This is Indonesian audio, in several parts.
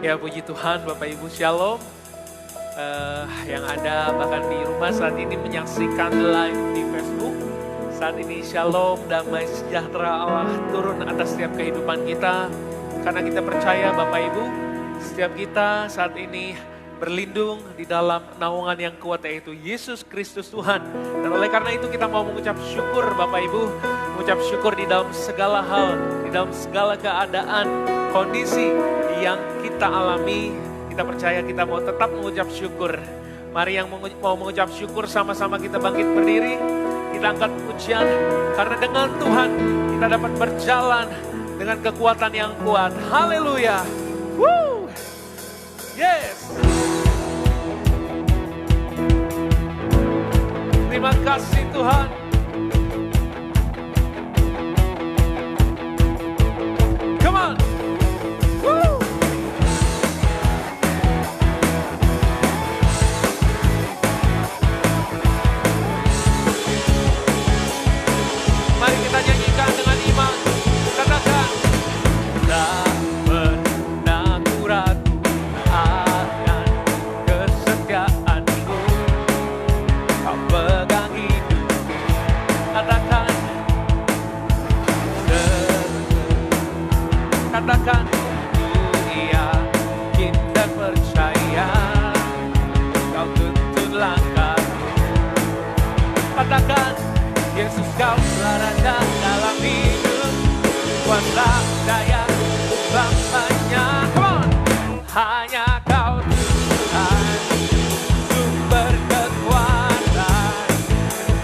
Ya puji Tuhan Bapak Ibu Shalom. Yang ada bahkan di rumah saat ini menyaksikan live di Facebook. Saat ini Shalom, damai sejahtera Allah turun atas setiap kehidupan kita. Karena kita percaya Bapak Ibu, setiap kita saat ini berlindung di dalam naungan yang kuat yaitu Yesus Kristus Tuhan. Dan oleh karena itu kita mau mengucap syukur Bapak Ibu. Mengucap syukur di dalam segala hal, di dalam segala keadaan, kondisi yang kita alami. Kita percaya kita mau tetap mengucap syukur. Mari yang mau mengucap syukur sama-sama kita bangkit berdiri. Kita angkat pujian karena dengan Tuhan kita dapat berjalan dengan kekuatan yang kuat. Haleluya. Woo! Yes. Terima kasih Tuhan. Come on. Woo! Mari kita nyanyikan dengan iman. Katakan, tak pernah ku ragu akan kesetiaanmu. Kau pegang hidupku. Katakan, katakan, ku yakin dan percaya. Kau tuntun langkahku. Katakan, Yesus kau raja dalam hidup, kuasa daya selamanya. Come on, hanya kau Tuhan, sumber kekuatan,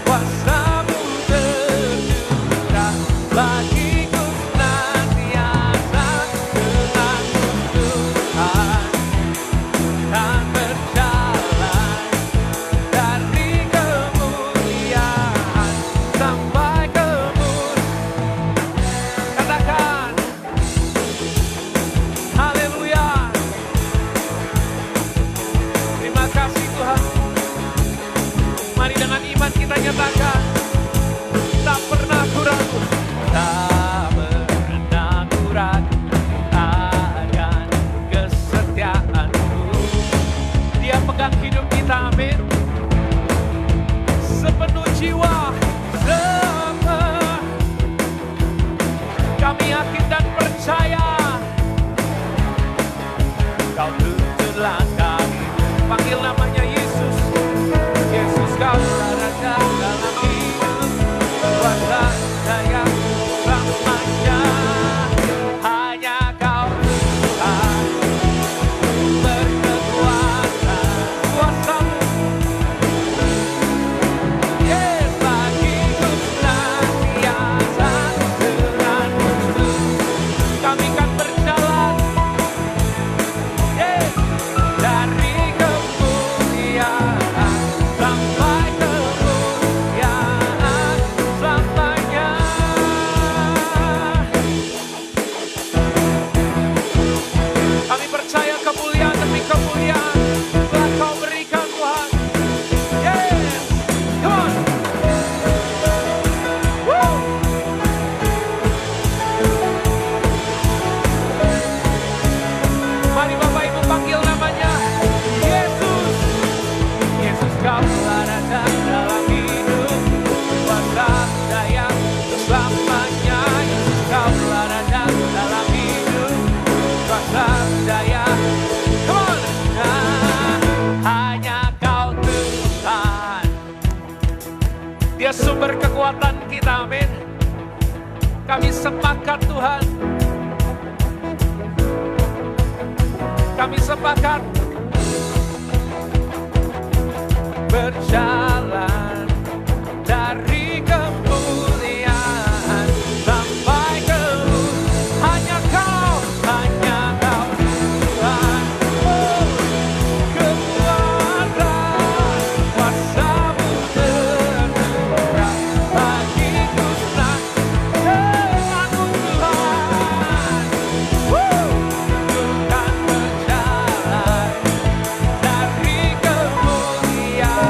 kuasamu tercurah bagiku senantiasa. Denganmu Tuhan kan berjalan dari kemuliaan sampai katakan haleluya. Terima kasih Tuhan. Mari dengan iman kita nyatakan, tak pernah ku ragu, tak pernah ku ragu akan kesetiaanmu. Dia pegang hidup kita, amin. Sepenuh jiwa, kami yakin dan percaya. Kau tuntun langkah, panggil namanya Yesus. Yesus kau raja dalam hidup, kuasa daya selamanya. Hanya kau Tuhan, berkekuatan, kuasamu. Yes, bagiku senantiasa. Denganmu kami kan berjalan, yes, dari kemuliaan sampai kemuliaan selamanya. Kami percaya kemuliaan demi kemuliaan telah kau berikan Tuhan. Yes, come on. Woo! Mari Bapak Ibu panggil namanya Yesus. Yesus kau raja dalam hidup, kuasa daya selamanya. Yesus kau raja dalam hidup, kuasa daya. Come on. Nah, hanya kau Tuhan. Dia sumber kekuatan kita, amin. Kami sepakat Tuhan. Kami sepakat berjalan dari kemuliaan sampai hanya kau Tuhan. Oh, kekuatan kuasamu tercurah bagiku senang. Denganmu Tuhan, Tuhan berjalan dari kemuliaan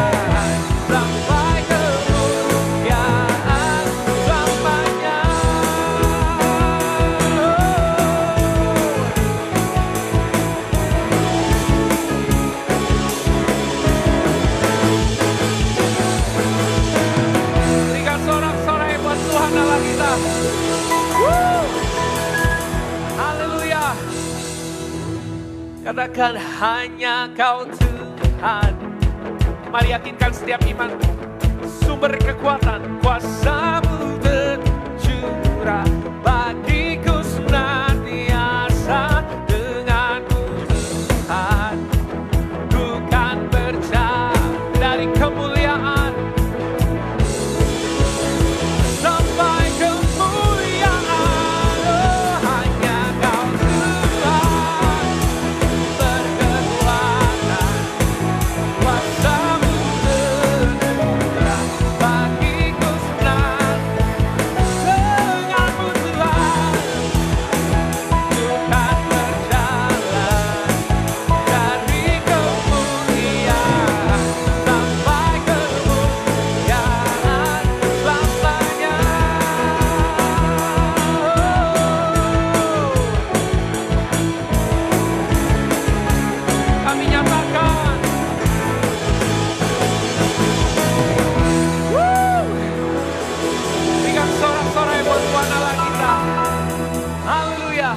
Katakan hanya Kau Tuhan. Mari yakinkan setiap iman. Sumber kekuatan, kuasa-Mu tercurah bagiku senantiasa. Denganmu Tuhan, ku kan berjalan dari kemuliaan sampai kemuliaan. Oh, hanya Kau Tuhan berkekuatan, kuasa-Mu tercurah bagiku senang. Denganmu Tuhan, ku kan berjalan dari kemuliaan sampai kemuliaan selamanya. Kami nyatakan, berikan sorak-sorai buat Tuhan Allah kita. Haleluya.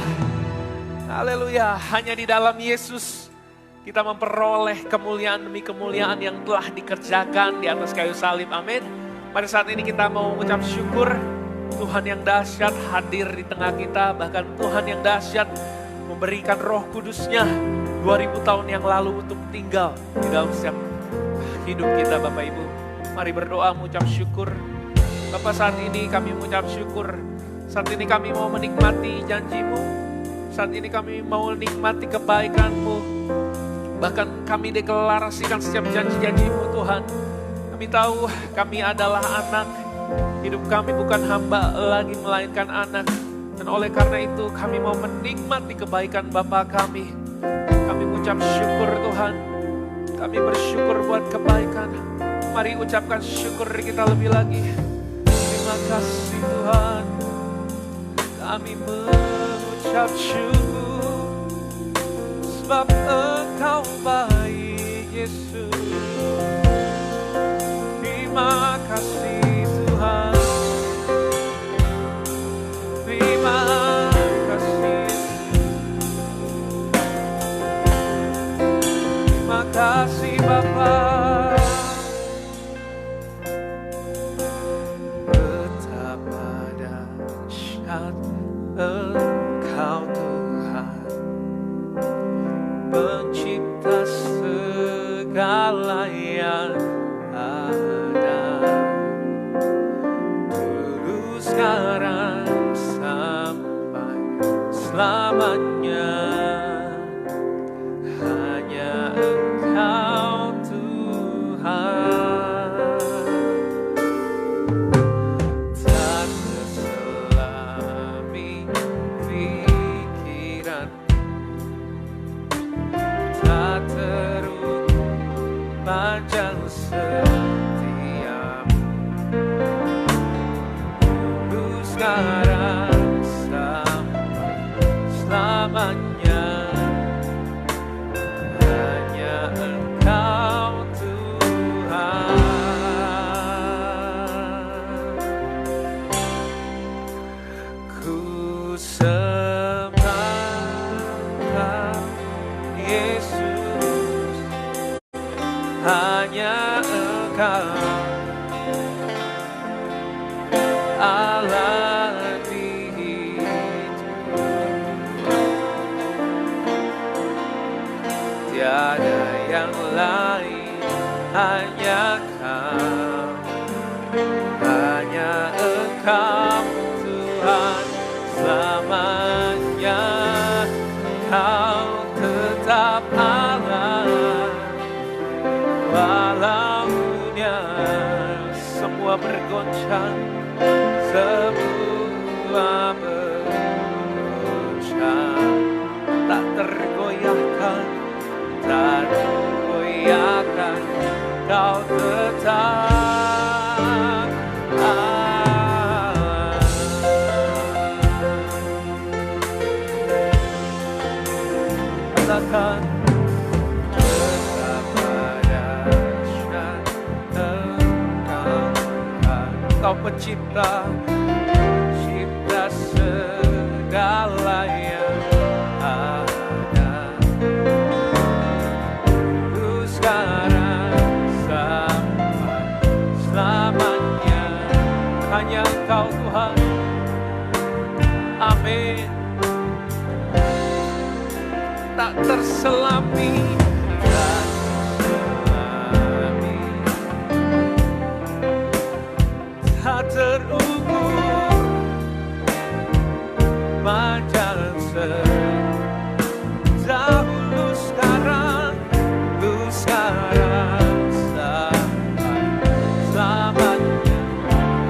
Haleluya. Hanya di dalam Yesus kita memperoleh kemuliaan demi kemuliaan yang telah dikerjakan di atas kayu salib. Amin. Pada saat ini kita mau mengucap syukur. Tuhan yang dahsyat hadir di tengah kita. Bahkan Tuhan yang dahsyat memberikan Roh Kudus-Nya 2000 tahun yang lalu untuk tinggal di dalam setiap hidup kita, Bapak Ibu. Mari berdoa mengucap syukur. Bapak, saat ini kami mengucap syukur. Saat ini kami mau menikmati janji-Mu. Saat ini kami mau menikmati kebaikan-Mu. Bahkan kami deklarasikan setiap janji-janji-Mu, Tuhan. Kami tahu kami adalah anak. Hidup kami bukan hamba lagi, melainkan anak. Dan oleh karena itu kami mau menikmati kebaikan Bapa kami. Kami ucap syukur Tuhan. Kami bersyukur buat kebaikan. Mari ucapkan syukur kita lebih lagi. Terima kasih Tuhan. Kami mengucap syukur. Sebab Engkau baik Yesus. Terima kasih Tuhan. Terima kasih. Terima kasih Bapa. Betapa dahsyat Engkau Tuhan, pencipta segala yang ada. Dulu, sekarang, sampai selamanya. Hanya Engkau Tuhan. Tak terselami pikiran, tak terukur panjang setiap. Dulu, sekarang, sampai selamanya. Hanya Engkau Tuhan. Ku sembah Yesus. Hanya Engkau Allah di hidup. Tiada yang lain, hanya Kau. Hanya Engkau Tuhan selamanya. Kau tetap Allah. Walau dunia semua bergoncang, semua bergoncang, tak tergoyahkan, tak tergoyahkan. Kau tetap Allah. Katakan Kau pencipta, cipta segala yang ada. Engkau Tuhan. Amin. Tak terselami, tak terselami, tak terukur, panjang dahulu sekarang, lu sekarang sampai selamanya.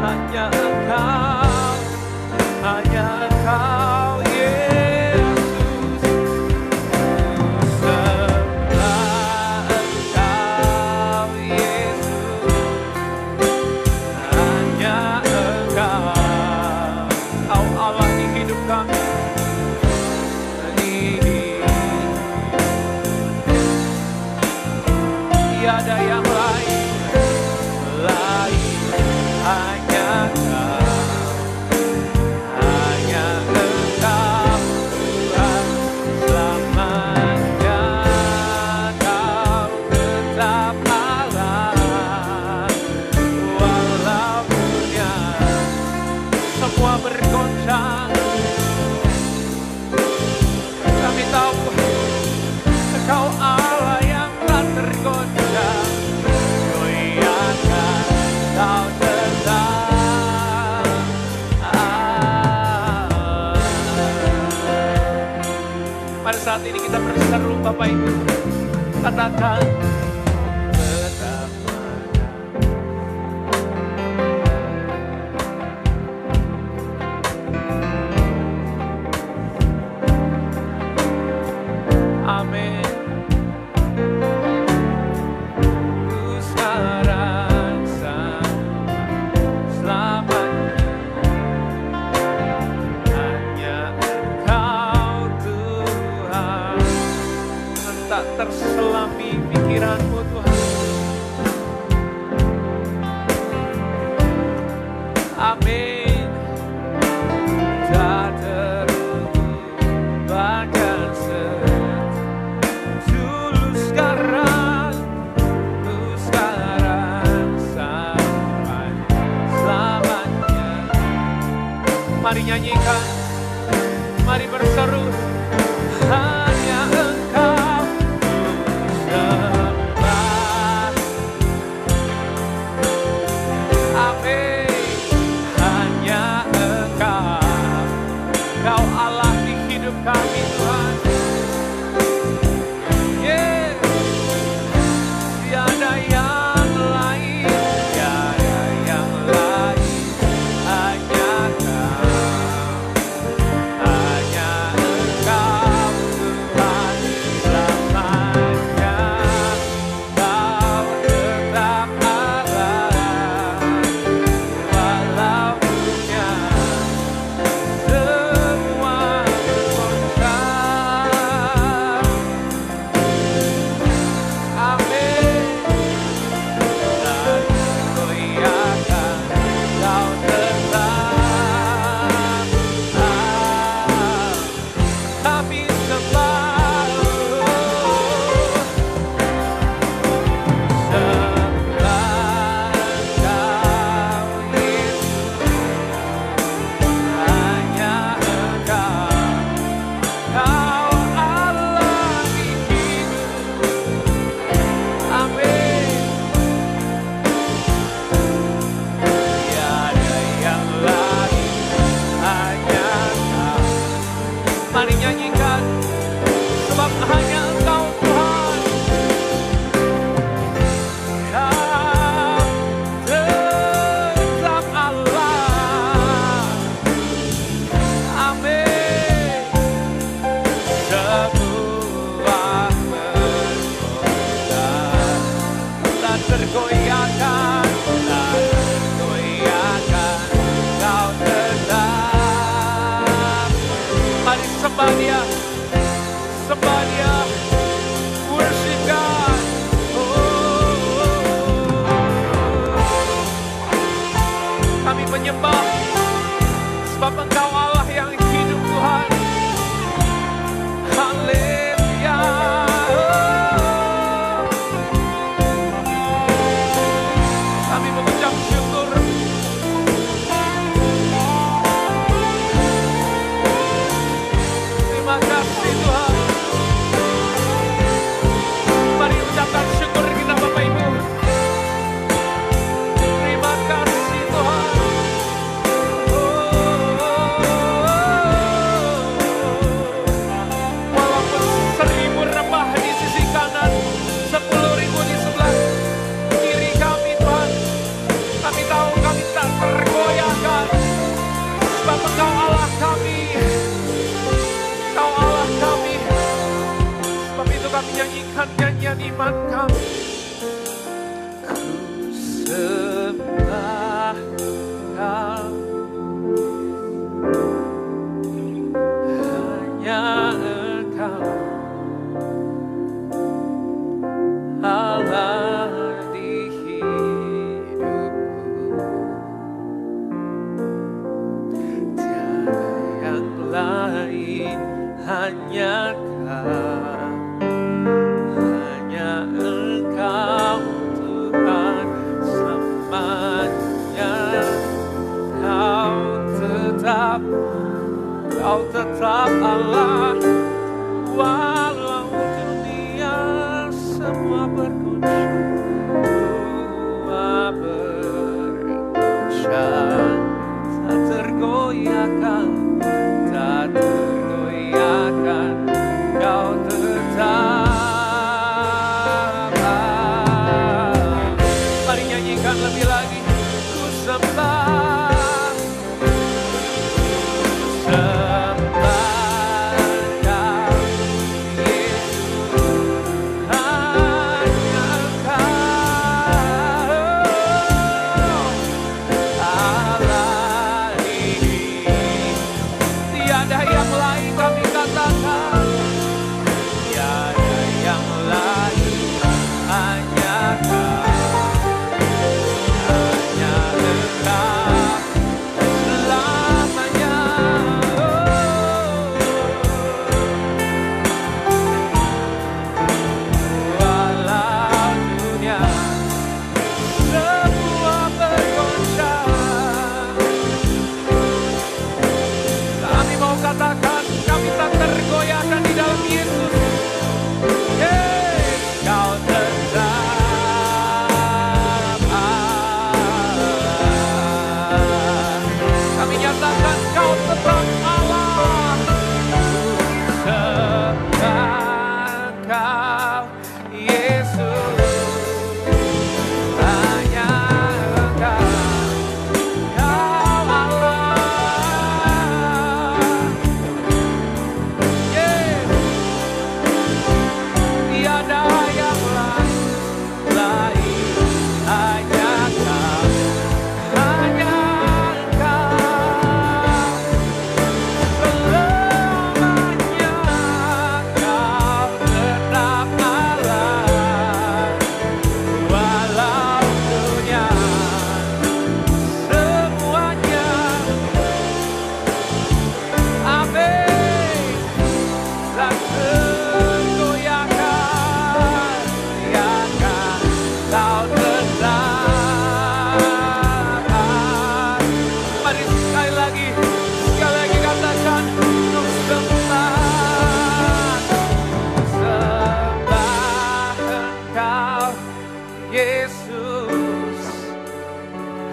Hanya Engkau, hanya Engkau Yesus. Sembah Engkau Yesus. Hanya Engkau, Kau Allah di hidup kami. Tiada yang lain, hanya Kau, hanya Engkau Tuhan selamanya. Kau tetap Allah, walau dunia semua bergoncang. Kami tahu Engkau Allah yang tak tergoncang. Goyahkan Kau tetap Allah. Pada saat ini kita berseru Bapak Ibu, katakan tetap ada. Amin. Ku sekarang sampai selamanya. Hanya Engkau Tuhan. Dengan tak terselami pikiranmu Tuhan. Amin. Tak terukur bahkan dulu sekarang, lu sekarang sampai selamanya. Mari nyanyikan, mari berseru, hanya Engkau sembah. Amin. Hanya Engkau, Kau Allah di hidup kami Tuhan. Tiada yang lain, tiada yang lain, hanya Kau, hanya dengan iman kami. Ku sembah Kau, hanya Engkau Allah di hidupku. Tiada yang lain, hanya Kau, hanya Engkau Tuhan selamanya. Kau tetap Allah, walau dunia semua berguncang, semua berguncang, tak tergoyahkan, tak tergoyahkan, Kau tetap. Mari nyanyikan lebih lagi. Ku sembah,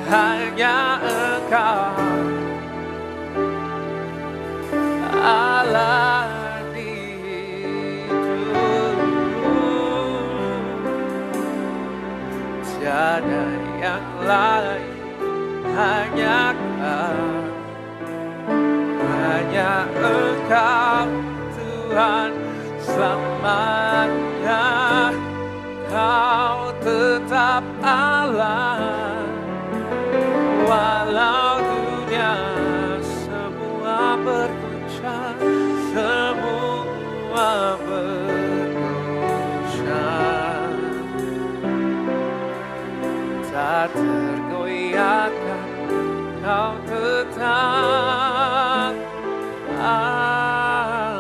hanya Engkau Allah di hidupku. Tiada yang lain, hanya Kau, hanya Engkau Tuhan selamanya. Kau tetap Allah, walau dunia semua berguncang, semua berguncang, tak tergoyahkan, Kau tetap Allah.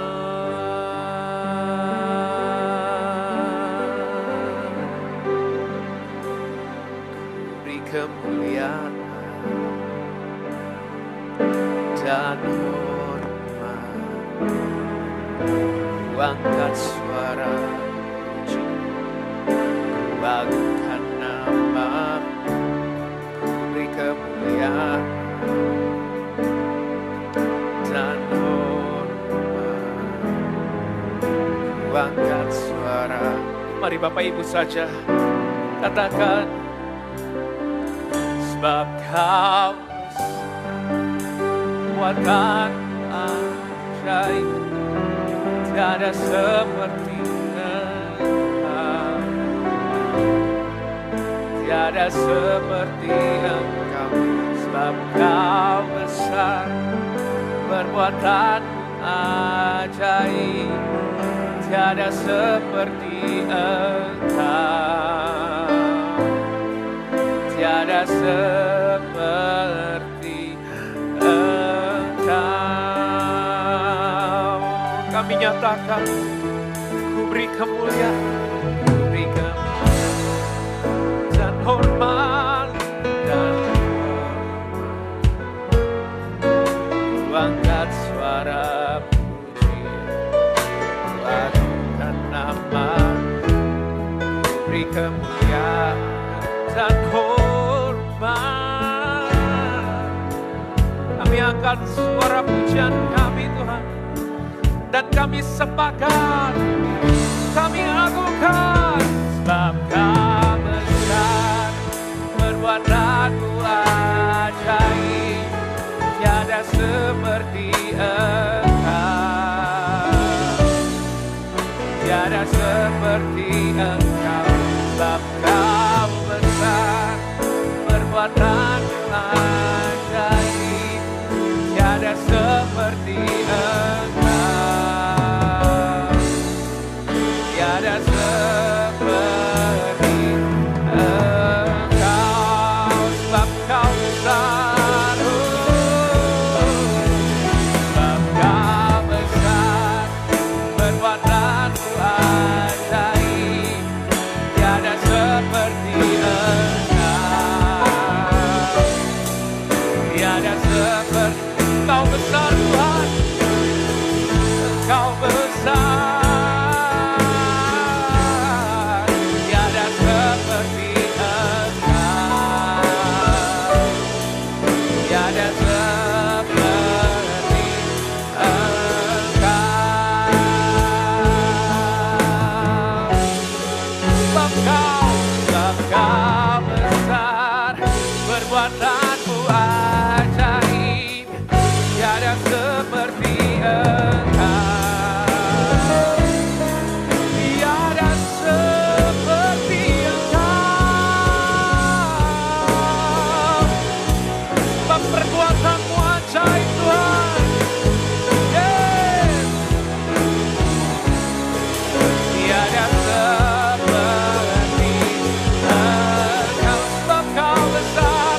Beri kemuliaan dan hormat, ku angkat suara puji, ku agungkan nama, ku beri kemuliaan dan hormat, ku angkat suara. Mari Bapak Ibu saja katakan, sebab Kau kekuatan ajaib, tiada seperti Engkau. tiada seperti Engkau, sebab Kau besar, perbuatan ajaib, tiada seperti Engkau, tiada seperti Engkau. Kami nyatakan, ku beri kemuliaan, ku beri kemuliaan dan hormat dan ku angkat suara pujian, ku adukan nama, ku beri kemuliaan dan hormat. Kami angkat suara pujian kami Tuhan, dan kami sepakat, kami agungkan, sebab Kau besar, perbuatan-Mu ajaib, tiada seperti Engkau, tiada seperti Engkau, sebab Kau besar, perbuatan-Mu ajaib, tiada seperti Engkau, tiada seperti Engkau, sebab Kau besar, sebab Kau besar, perbuatan-Mu ajaib, tiada seperti Engkau, tiada seperti Engkau besar Tuhan, Engkau besar, tiada seperti Engkau, tiada seperti Engkau, sebab Kau besar, perbuatan-Mu ajaib, tiada seperti Engkau, tiada seperti Engkau, sebab perbuatan-Mu ajaib Tuhan, yes. Tiada seperti Engkau, sebab Kau besar,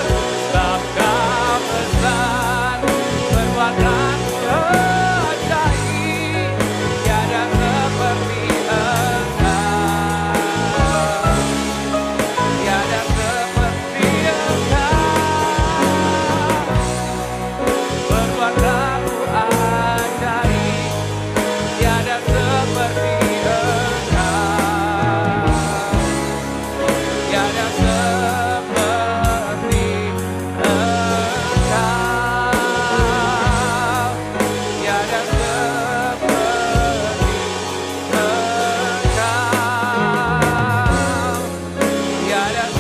sebab Kau besar, perbuatan-Mu ajaib, tiada seperti Engkau, tiada seperti Engkau, perbuatan-Mu ajaib, tiada seperti Engkau, tiada seperti Engkau, tiada seperti Engkau,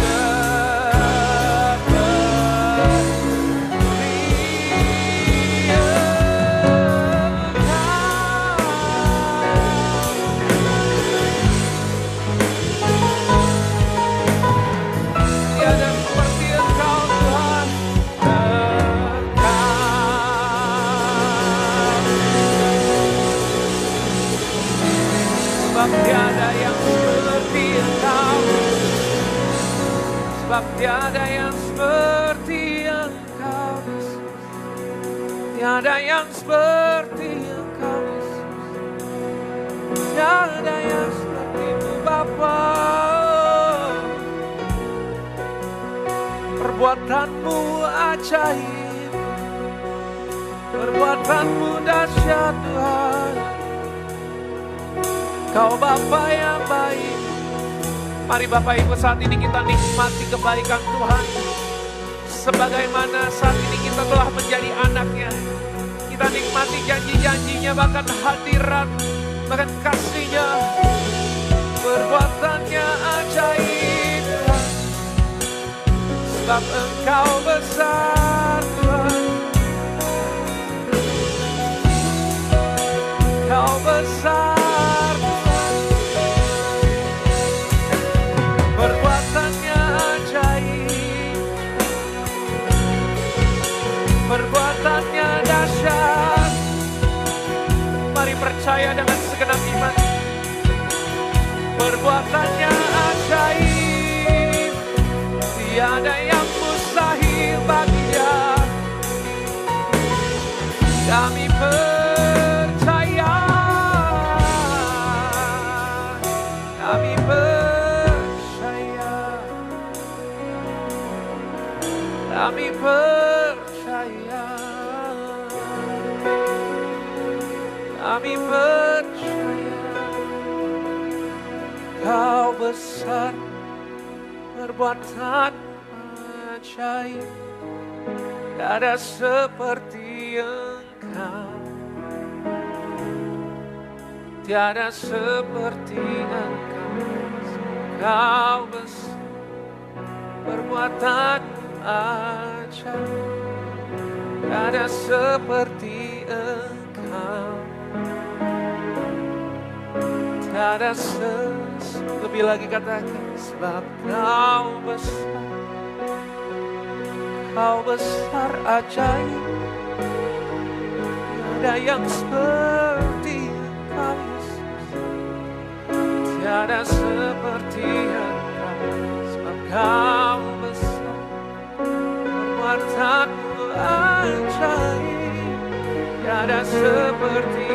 tiada seperti Engkau Tuhan, sebab tiada yang seperti Engkau, sebab tiada yang seperti Engkau, tiada yang seperti Engkau, tiada yang seperti-Mu Bapa, perbuatan-Mu ajaib, perbuatan-Mu dahsyat Tuhan, Kau Bapa yang baik. Mari Bapak Ibu saat ini kita nikmati kebaikan Tuhan, sebagaimana saat ini kita telah menjadi anaknya. Kita nikmati janji-janjinya, bahkan hadirat, bahkan kasih-Nya, perbuatannya ajaib Tuhan, sebab Engkau besar Tuhan, Engkau besar Tuhan, perbuatannya ajaib. percaya dengan segenap iman. Perbuatannya ajaib, tiada yang mustahil baginya. Kami percaya, kami percaya, kami percaya, kami percaya. Kau besar, perbuatan ajaib, tiada seperti Engkau, tiada seperti Engkau. Kau besar, perbuatan ajaib, tiada seperti Engkau, tiada lebih lagi katakan, sebab Kau besar ajaib, tiada yang seperti Engkau Yesus, tiada seperti Engkau, sebab Kau besar, perbuatan-Mu ajaib, tiada seperti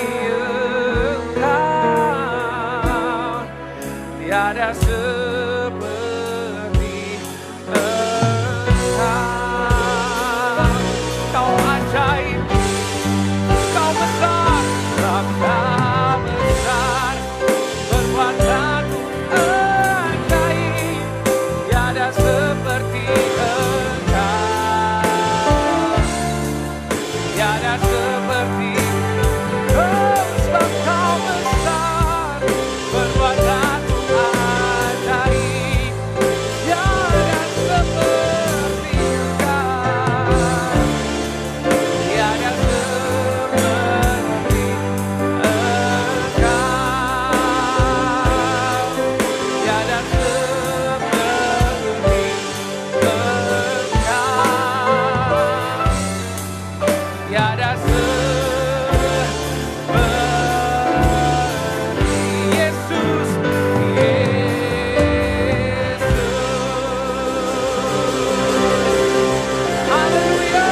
Engkau, tiada seperti Engkau. Kau ajaib, Kau besar, Kau besar, perbuatan-Mu ajaib, tiada seperti Engkau, tiada seperti Engkau, sebab Kau besar, perbuatan-Mu ajaib, tiada seperti Engkau, tiada seperti Engkau, tiada seperti Engkau, tiada seperti Yesus, Yesus. Haleluya.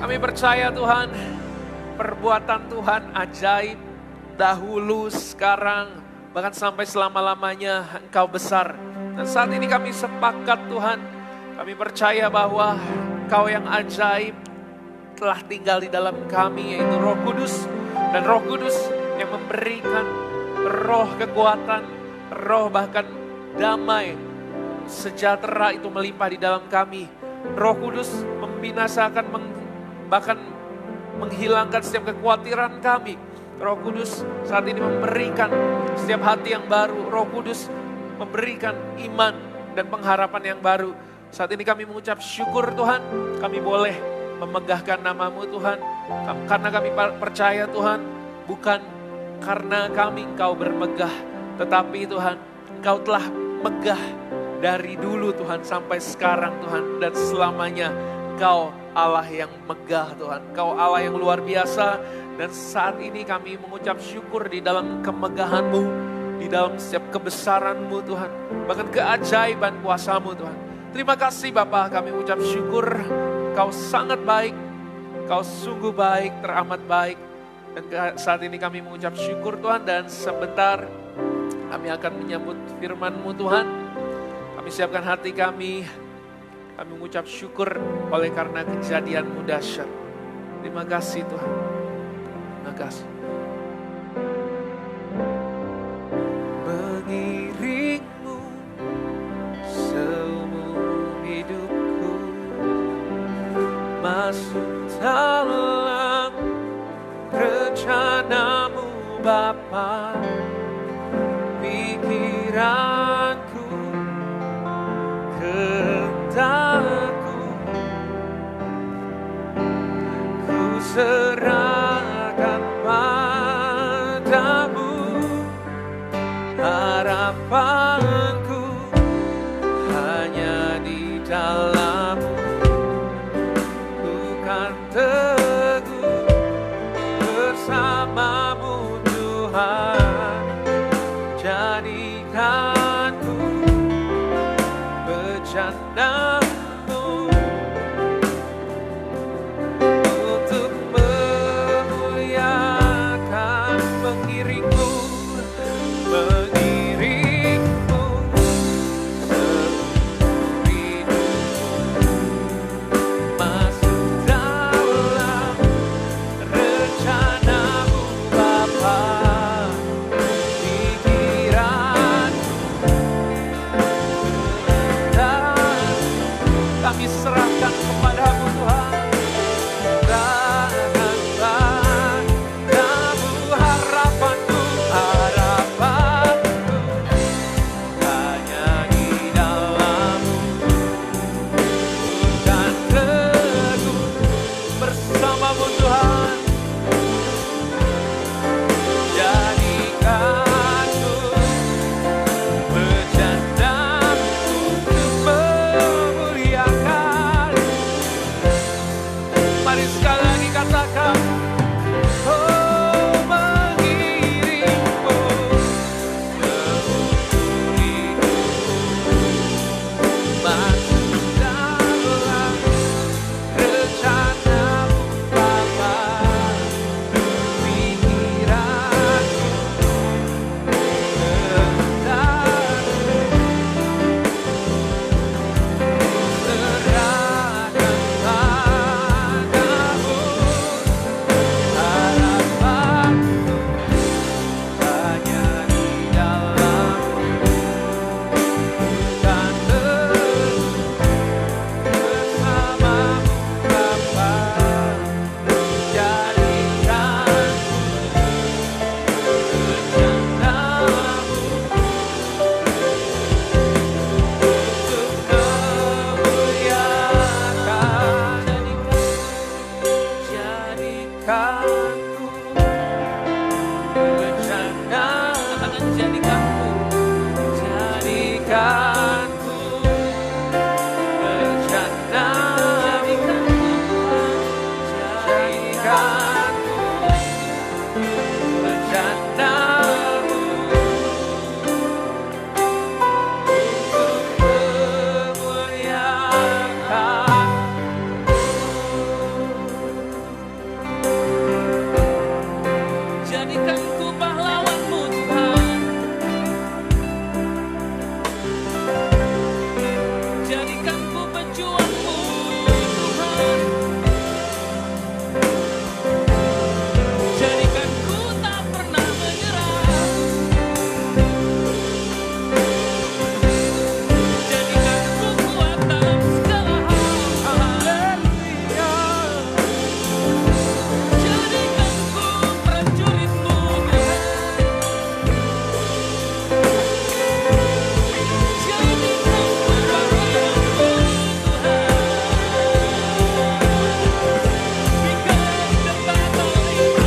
Kami percaya Tuhan, perbuatan Tuhan ajaib, dahulu, sekarang, bahkan sampai selama-lamanya Engkau besar. Dan saat ini kami sepakat Tuhan, kami percaya bahwa Engkau yang ajaib telah tinggal di dalam kami, yaitu Roh Kudus. Dan Roh Kudus yang memberikan roh kekuatan, roh bahkan damai, sejahtera itu melimpah di dalam kami. Roh Kudus membinasakan, bahkan menghilangkan setiap kekhawatiran kami. Roh Kudus saat ini memberikan setiap hati yang baru. Roh Kudus memberikan iman dan pengharapan yang baru. Saat ini kami mengucap syukur Tuhan, kami boleh memegahkan nama-Mu Tuhan. Karena kami percaya Tuhan, bukan karena kami Engkau bermegah, tetapi Tuhan, Engkau telah megah dari dulu Tuhan sampai sekarang Tuhan. Dan selamanya Engkau Allah yang megah Tuhan. Engkau Allah yang luar biasa. Dan saat ini kami mengucap syukur di dalam kemegahan-Mu, di dalam setiap kebesaran-Mu Tuhan. Bahkan keajaiban kuasa-Mu Tuhan. Terima kasih Bapa, kami mengucap syukur. Kau sangat baik, Kau sungguh baik, teramat baik. Dan saat ini kami mengucap syukur Tuhan. Dan sebentar kami akan menyambut firman-Mu Tuhan. Kami siapkan hati kami. Kami mengucap syukur oleh karena kejadian-Mu dahsyat. Terima kasih Tuhan. Terima kasih. Mengiring-Mu seumur hidupku, masuk dalam rencana-Mu Bapa. Pikiranku, kehendakku, ku serahkan padamu. Harapanku hanya di dalam-Mu. jadikanku bercandamu untuk memuliakan, mengiringmu seumur hidupku, masuk dalam rencanamu Bapa. Kami serahkan kepadamu Tuhan, serahkan padamu harapanku, harapanku hanya di dalam-Mu, dan teguh bersama-Mu Tuhan. Jadikanku bercandamu untuk memuliakan. Mari sekali lagi katakan, oh mengiringmu seumur hidupku, masuk dalam rencanamu Bapa. Pikiranku serahkan padamu harapanku, hanya di dalam-Mu, dan teguh bersama-Mu Bapa. Jadikanku bercandamu untuk memuliakan. Jadikanku bercandamu, katakan jadikanku, jadikanku bercandamu, jadikanku bercandamu untuk memuliakan. Jadikanku pahlawan-Mu Tuhan, jadikanku pejuang-Mu Tuhan, jadikanku tak pernah menyerah, jadikanku kuat dalam segala hal. Haleluya. Jadikanku prajurit-Mu Tuhan, jadikanku pahlawan-Mu Tuhan. Because the battle is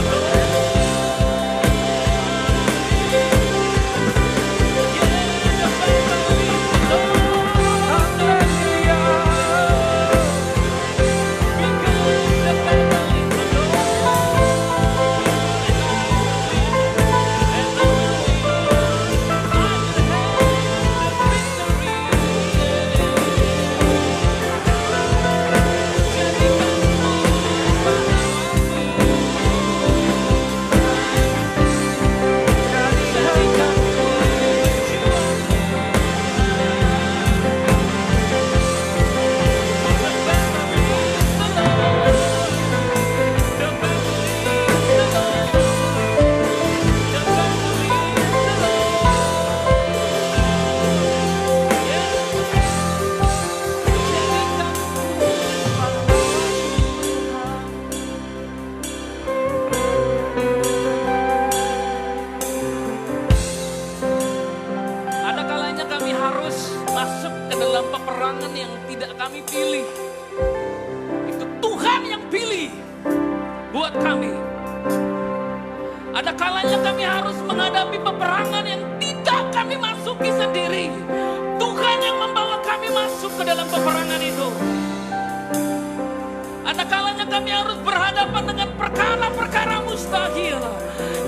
pilih. Itu Tuhan yang pilih buat kami. Ada kalanya kami harus menghadapi peperangan yang tidak kami masuki sendiri. Tuhan yang membawa kami masuk ke dalam peperangan itu. Ada kalanya kami harus berhadapan dengan perkara-perkara mustahil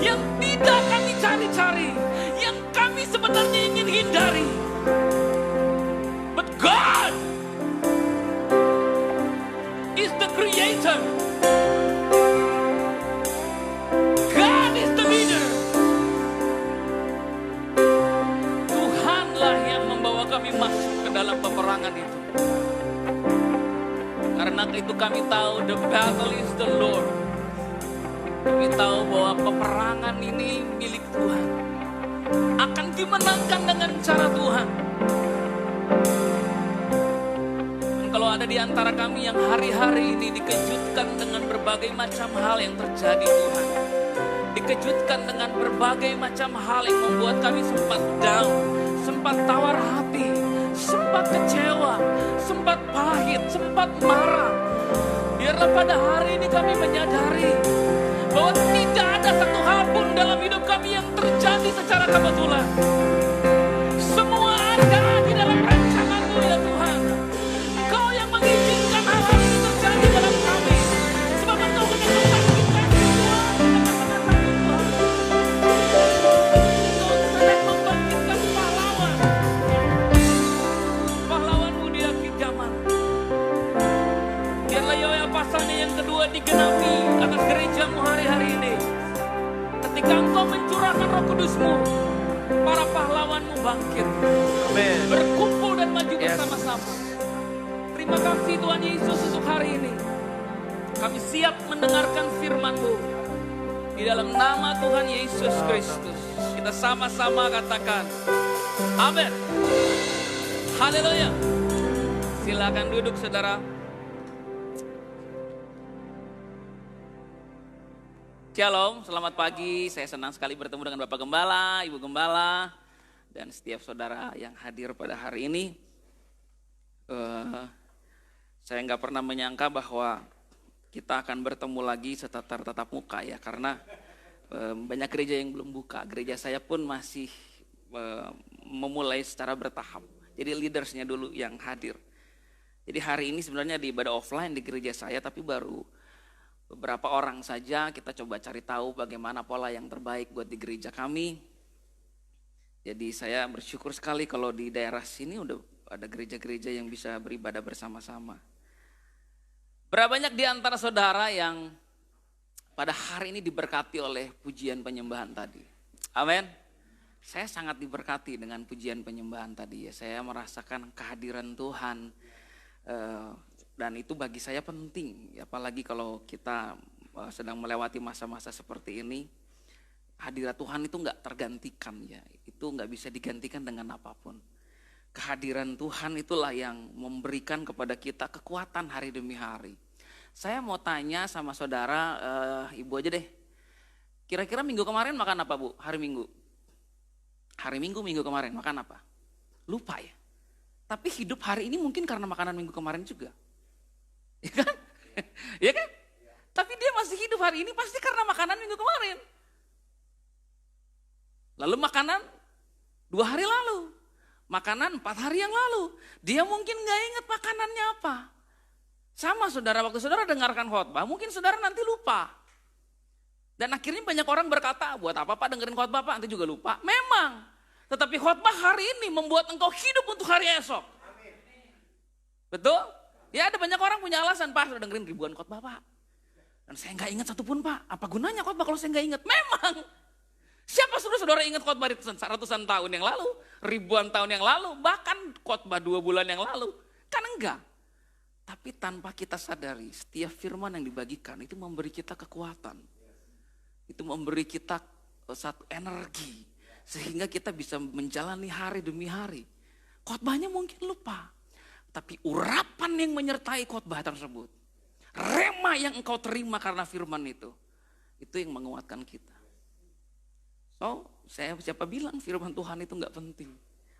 yang tidak kami cari-cari, yang kami sebenarnya ingin hindari. But God is the creator. God is the leader. Tuhanlah yang membawa kami masuk ke dalam peperangan itu. Karena itu kami tahu the battle is the Lord. Kami tahu bahwa peperangan ini milik Tuhan. Akan dimenangkan dengan cara Tuhan. Dan kalau ada di antara kami yang hari-hari ini dikejutkan dengan berbagai macam hal yang terjadi Tuhan. Dikejutkan dengan berbagai macam hal yang membuat kami sempat down, sempat tawar hati, sempat kecewa, sempat pahit, sempat marah. Biarlah pada hari ini kami menyadari bahwa tidak ada satu hal pun dalam hidup kami yang terjadi secara kebetulan. Semua ada di dalam rancangan-Mu ya Tuhan. Kau yang mengizinkan hal-hal itu terjadi dalam kami. Sebab Engkau hendak membangkitkan semua tengah-tengah kami Tuhan. Engkau sedang membangkitkan pahlawan. Pahlawan-Mu di akhir zaman. Biarlah Yoel pasalnya yang kedua digenapi atas gereja-Mu hari-hari ini. Ketika Engkau mencurahkan Roh Kudus-Mu, para pahlawan-Mu bangkit. Amen. Berkumpul dan maju bersama-sama. Terima kasih Tuhan Yesus untuk hari ini. Kami siap mendengarkan firman-Mu. Di dalam nama Tuhan Yesus Kristus. Kita sama-sama katakan. Amin. Haleluya. Silakan duduk saudara. Shalom, selamat pagi. Saya senang sekali bertemu dengan Bapak Gembala, Ibu Gembala, dan setiap saudara yang hadir pada hari ini. Saya nggak pernah menyangka bahwa kita akan bertemu lagi secara tatap muka ya, karena banyak gereja yang belum buka. Gereja saya pun masih memulai secara bertahap. Jadi leadersnya dulu yang hadir. Jadi hari ini sebenarnya di ibadah offline di gereja saya, tapi baru beberapa orang saja. Kita coba cari tahu bagaimana pola yang terbaik buat di gereja kami. Jadi saya bersyukur sekali kalau di daerah sini udah ada gereja-gereja yang bisa beribadah bersama-sama. Berapa banyak di antara saudara yang pada hari ini diberkati oleh pujian penyembahan tadi? Amin. Saya sangat diberkati dengan pujian penyembahan tadi ya. Saya merasakan kehadiran Tuhan. Dan itu bagi saya penting, apalagi kalau kita sedang melewati masa-masa seperti ini. Hadirat Tuhan itu gak tergantikan ya, itu gak bisa digantikan dengan apapun. Kehadiran Tuhan itulah yang memberikan kepada kita kekuatan hari demi hari. Saya mau tanya sama saudara, Ibu aja deh. Kira-kira minggu kemarin makan apa Bu? Hari Minggu kemarin makan apa? Lupa ya. Tapi hidup hari ini mungkin karena makanan minggu kemarin juga. Ya kan? Ya kan? Tapi dia masih hidup hari ini pasti karena makanan minggu kemarin. Lalu makanan 2 hari lalu. Makanan 4 hari yang lalu. Dia mungkin gak ingat makanannya apa. Sama saudara, waktu saudara dengarkan khotbah, mungkin saudara nanti lupa. Dan akhirnya banyak orang berkata, buat apa Pak dengerin khotbah Pak, nanti juga lupa. Memang. Tetapi khotbah hari ini membuat engkau hidup untuk hari esok. Betul? Ya ada banyak orang punya alasan, Pak sudah dengerin ribuan khotbah Pak. Dan saya gak ingat satupun Pak. Apa gunanya khotbah kalau saya gak ingat? Memang. Siapa suruh saudara ingat khotbah ratusan tahun yang lalu, ribuan tahun yang lalu, bahkan khotbah 2 bulan yang lalu? Kan enggak. Tapi tanpa kita sadari, setiap firman yang dibagikan itu memberi kita kekuatan. Itu memberi kita satu energi. Sehingga kita bisa menjalani hari demi hari. Khotbahnya mungkin lupa. Tapi urapan yang menyertai khotbah tersebut. Rema yang engkau terima karena firman itu yang menguatkan kita. So, siapa bilang firman Tuhan itu gak penting.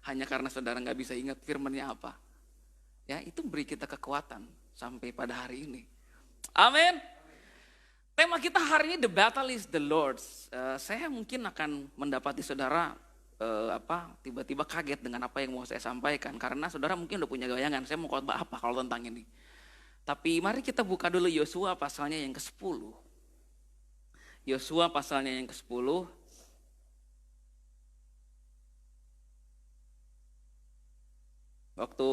Hanya karena saudara gak bisa ingat firmannya apa. Ya, itu beri kita kekuatan sampai pada hari ini. Amin. Tema kita hari ini, the battle is the Lord's. Saya mungkin akan mendapati saudara tiba-tiba kaget dengan apa yang mau saya sampaikan. Karena saudara mungkin udah punya bayangan, saya mau khotbah apa kalau tentang ini. Tapi mari kita buka dulu Yosua pasalnya yang ke-10. Yosua pasalnya yang ke-10. Waktu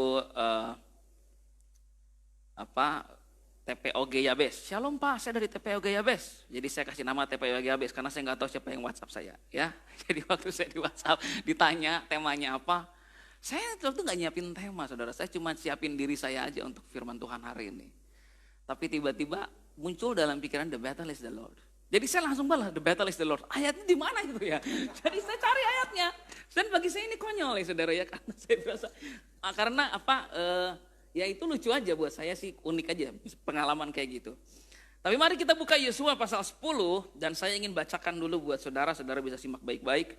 TPOG Yabes. Shalom Pak, saya dari TPOG Yabes. Jadi saya kasih nama TPOG Yabes karena saya nggak tahu siapa yang WhatsApp saya. Ya, jadi waktu saya di WhatsApp ditanya temanya apa, saya waktu nggak nyiapin tema, saudara. Saya cuma siapin diri saya aja untuk firman Tuhan hari ini. Tapi tiba-tiba muncul dalam pikiran the battle is the Lord. Jadi saya langsung balas the battle is the Lord. Ayatnya di mana itu ya? Jadi saya cari ayatnya. Dan bagi saya ini konyol ya saudara ya, karena saya berasa karena ya itu lucu aja buat saya sih, unik aja pengalaman kayak gitu. Tapi mari kita buka Yosua pasal 10 dan saya ingin bacakan dulu buat saudara bisa simak baik-baik.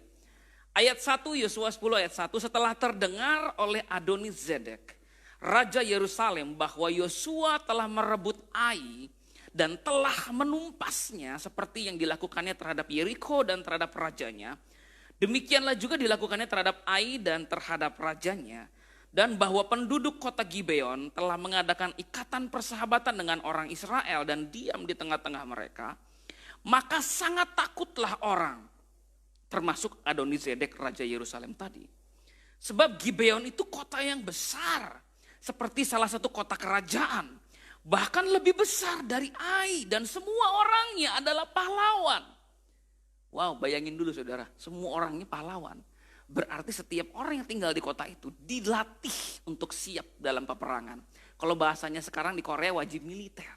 Ayat 1 Yosua 10 ayat 1, setelah terdengar oleh Adoni-Zedek, Raja Yerusalem bahwa Yosua telah merebut Ai dan telah menumpasnya seperti yang dilakukannya terhadap Yeriko dan terhadap rajanya, demikianlah juga dilakukannya terhadap Ai dan terhadap rajanya. Dan bahwa penduduk kota Gibeon telah mengadakan ikatan persahabatan dengan orang Israel dan diam di tengah-tengah mereka. Maka sangat takutlah orang, termasuk Adoni-Zedek Raja Yerusalem tadi. Sebab Gibeon itu kota yang besar, seperti salah satu kota kerajaan. Bahkan lebih besar dari Ai dan semua orangnya adalah pahlawan. Wow, bayangin dulu saudara, semua orangnya pahlawan. Berarti setiap orang yang tinggal di kota itu dilatih untuk siap dalam peperangan. Kalau bahasanya sekarang di Korea wajib militer.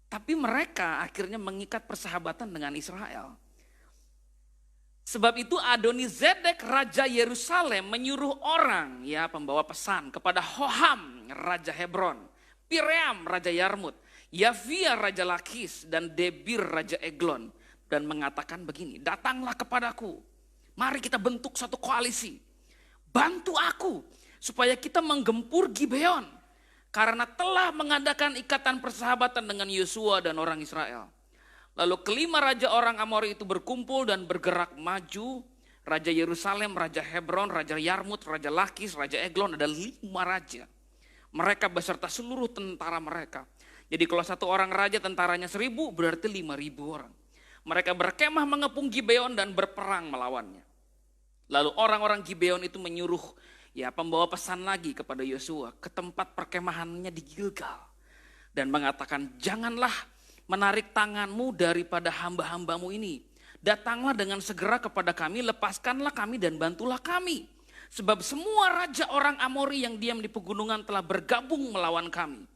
Tapi mereka akhirnya mengikat persahabatan dengan Israel. Sebab itu Adoni-Zedek Raja Yerusalem menyuruh orang, ya pembawa pesan kepada Hoham Raja Hebron, Piream Raja Yarmut, Yafia Raja Lakis dan Debir Raja Eglon. Dan mengatakan begini, datanglah kepadaku. Mari kita bentuk satu koalisi. Bantu aku supaya kita menggempur Gibeon. Karena telah mengadakan ikatan persahabatan dengan Yosua dan orang Israel. Lalu kelima raja orang Amori itu berkumpul dan bergerak maju. Raja Yerusalem, Raja Hebron, Raja Yarmut, Raja Lakis, Raja Eglon, ada 5 raja. Mereka beserta seluruh tentara mereka. Jadi kalau satu orang raja tentaranya 1.000 berarti 5.000 orang. Mereka berkemah mengepung Gibeon dan berperang melawannya. Lalu orang-orang Gibeon itu menyuruh pembawa pesan lagi kepada Yosua ke tempat perkemahannya di Gilgal. Dan mengatakan, janganlah menarik tanganmu daripada hamba-hambamu ini. Datanglah dengan segera kepada kami, lepaskanlah kami dan bantulah kami. Sebab semua raja orang Amori yang diam di pegunungan telah bergabung melawan kami.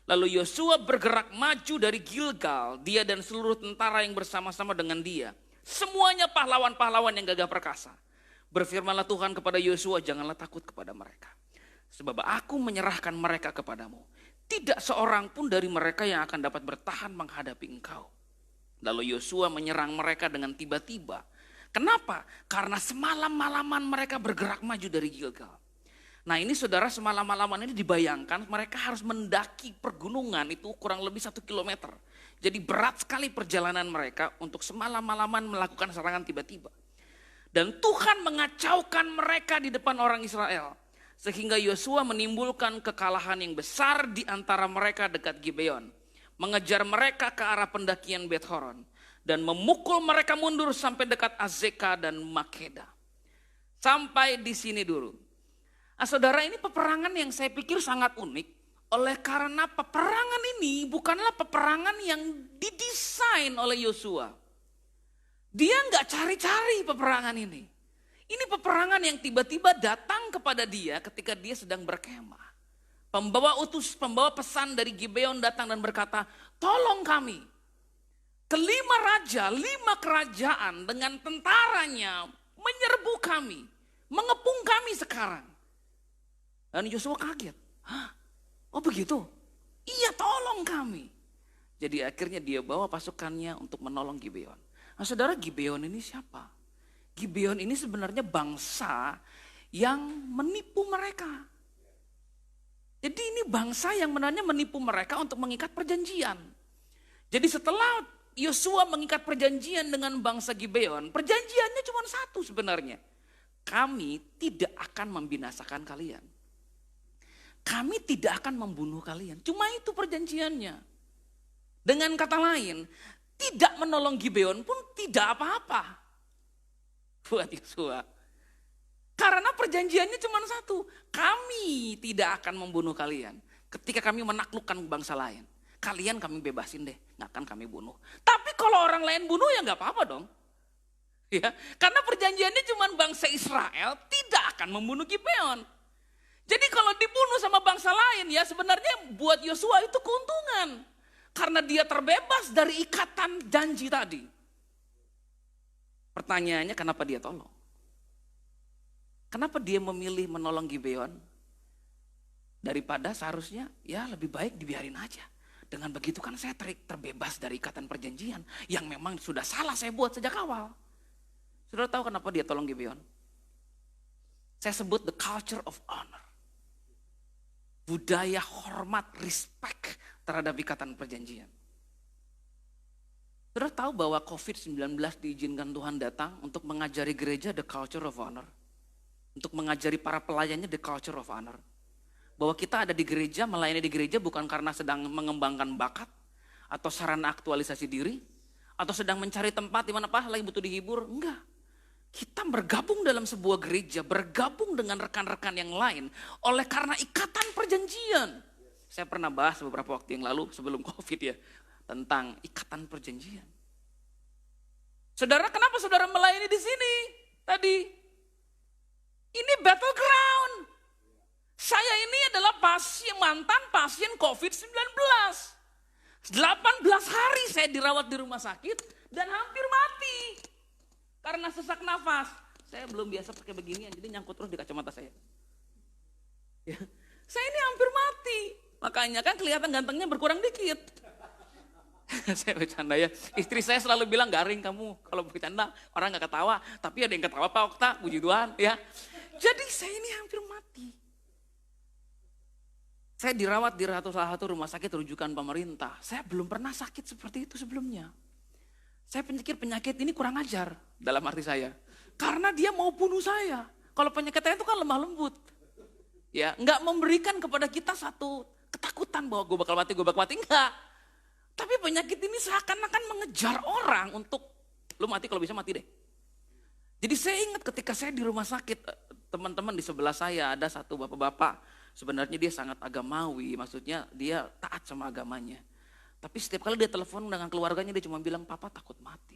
Lalu Yosua bergerak maju dari Gilgal, dia dan seluruh tentara yang bersama-sama dengan dia. Semuanya pahlawan-pahlawan yang gagah perkasa. Berfirmanlah Tuhan kepada Yosua, janganlah takut kepada mereka. Sebab aku menyerahkan mereka kepadamu. Tidak seorang pun dari mereka yang akan dapat bertahan menghadapi engkau. Lalu Yosua menyerang mereka dengan tiba-tiba. Kenapa? Karena semalam-malaman mereka bergerak maju dari Gilgal. Nah ini saudara, semalam-malaman ini dibayangkan mereka harus mendaki pergunungan itu kurang lebih 1 kilometer. Jadi berat sekali perjalanan mereka untuk semalam-malaman melakukan serangan tiba-tiba. Dan Tuhan mengacaukan mereka di depan orang Israel. Sehingga Yosua menimbulkan kekalahan yang besar di antara mereka dekat Gibeon. Mengejar mereka ke arah pendakian Bet-Horon. Dan memukul mereka mundur sampai dekat Azeka dan Makeda. Sampai di sini dulu. Nah, saudara, ini peperangan yang saya pikir sangat unik. Oleh karena peperangan ini bukanlah peperangan yang didesain oleh Yosua. Dia nggak cari-cari peperangan ini. Ini peperangan yang tiba-tiba datang kepada dia ketika dia sedang berkemah. Pembawa pesan dari Gibeon datang dan berkata, tolong kami. Kelima raja, 5 kerajaan dengan tentaranya menyerbu kami. Mengepung kami sekarang. Dan Yosua kaget. Hah? Oh begitu? Iya, tolong kami. Jadi akhirnya dia bawa pasukannya untuk menolong Gibeon. Nah saudara, Gibeon ini siapa? Gibeon ini sebenarnya bangsa yang menipu mereka. Jadi ini bangsa yang sebenarnya menipu mereka untuk mengikat perjanjian. Jadi setelah Yosua mengikat perjanjian dengan bangsa Gibeon, perjanjiannya cuma satu sebenarnya. Kami tidak akan membinasakan kalian. Kami tidak akan membunuh kalian. Cuma itu perjanjiannya. Dengan kata lain, tidak menolong Gibeon pun tidak apa-apa buat Yosua. Karena perjanjiannya cuma satu. Kami tidak akan membunuh kalian ketika kami menaklukkan bangsa lain. Kalian kami bebasin deh, gak akan kami bunuh. Tapi kalau orang lain bunuh ya gak apa-apa dong. Ya, karena perjanjiannya cuma bangsa Israel tidak akan membunuh Gibeon. Jadi kalau dibunuh sama bangsa lain ya sebenarnya buat Yosua itu keuntungan. Karena dia terbebas dari ikatan janji tadi. Pertanyaannya kenapa dia tolong? Kenapa dia memilih menolong Gibeon? Daripada seharusnya ya lebih baik dibiarin aja. Dengan begitu kan saya terbebas dari ikatan perjanjian yang memang sudah salah saya buat sejak awal. Saudara tahu kenapa dia tolong Gibeon? Saya sebut the culture of honor. Budaya hormat, respect terhadap ikatan perjanjian. Saudara tahu bahwa COVID-19 diizinkan Tuhan datang untuk mengajari gereja the culture of honor. Untuk mengajari para pelayannya the culture of honor. Bahwa kita ada di gereja, melayani di gereja bukan karena sedang mengembangkan bakat, atau sarana aktualisasi diri, atau sedang mencari tempat di mana lagi butuh dihibur. Enggak. Kita bergabung dalam sebuah gereja, bergabung dengan rekan-rekan yang lain, oleh karena ikatan perjanjian. Saya pernah bahas beberapa waktu yang lalu, sebelum COVID ya, tentang ikatan perjanjian. Saudara, kenapa saudara melayani di sini tadi? Ini battleground. Saya ini adalah mantan pasien COVID-19. 18 hari saya dirawat di rumah sakit dan hampir mati. Karena sesak nafas. Saya belum biasa pakai beginian, jadi nyangkut terus di kacamata saya. Ya. Saya ini hampir mati. Makanya kan kelihatan gantengnya berkurang dikit. Saya bercanda ya. Istri saya selalu bilang, garing kamu. Kalau bercanda orang gak ketawa. Tapi ada yang ketawa Pak Okta, puji Tuhan. Ya. Jadi saya ini hampir mati. Saya dirawat di salah satu rumah sakit rujukan pemerintah. Saya belum pernah sakit seperti itu sebelumnya. Saya pikir penyakit ini kurang ajar dalam arti saya. Karena dia mau bunuh saya. Kalau penyakitnya itu kan lemah lembut. Ya, nggak memberikan kepada kita satu ketakutan bahwa gue bakal mati, enggak. Tapi penyakit ini seakan-akan mengejar orang untuk, lu mati kalau bisa mati deh. Jadi saya ingat ketika saya di rumah sakit, teman-teman di sebelah saya ada satu bapak-bapak. Sebenarnya dia sangat agamawi, maksudnya dia taat sama agamanya. Tapi setiap kali dia telepon dengan keluarganya dia cuma bilang, Papa takut mati.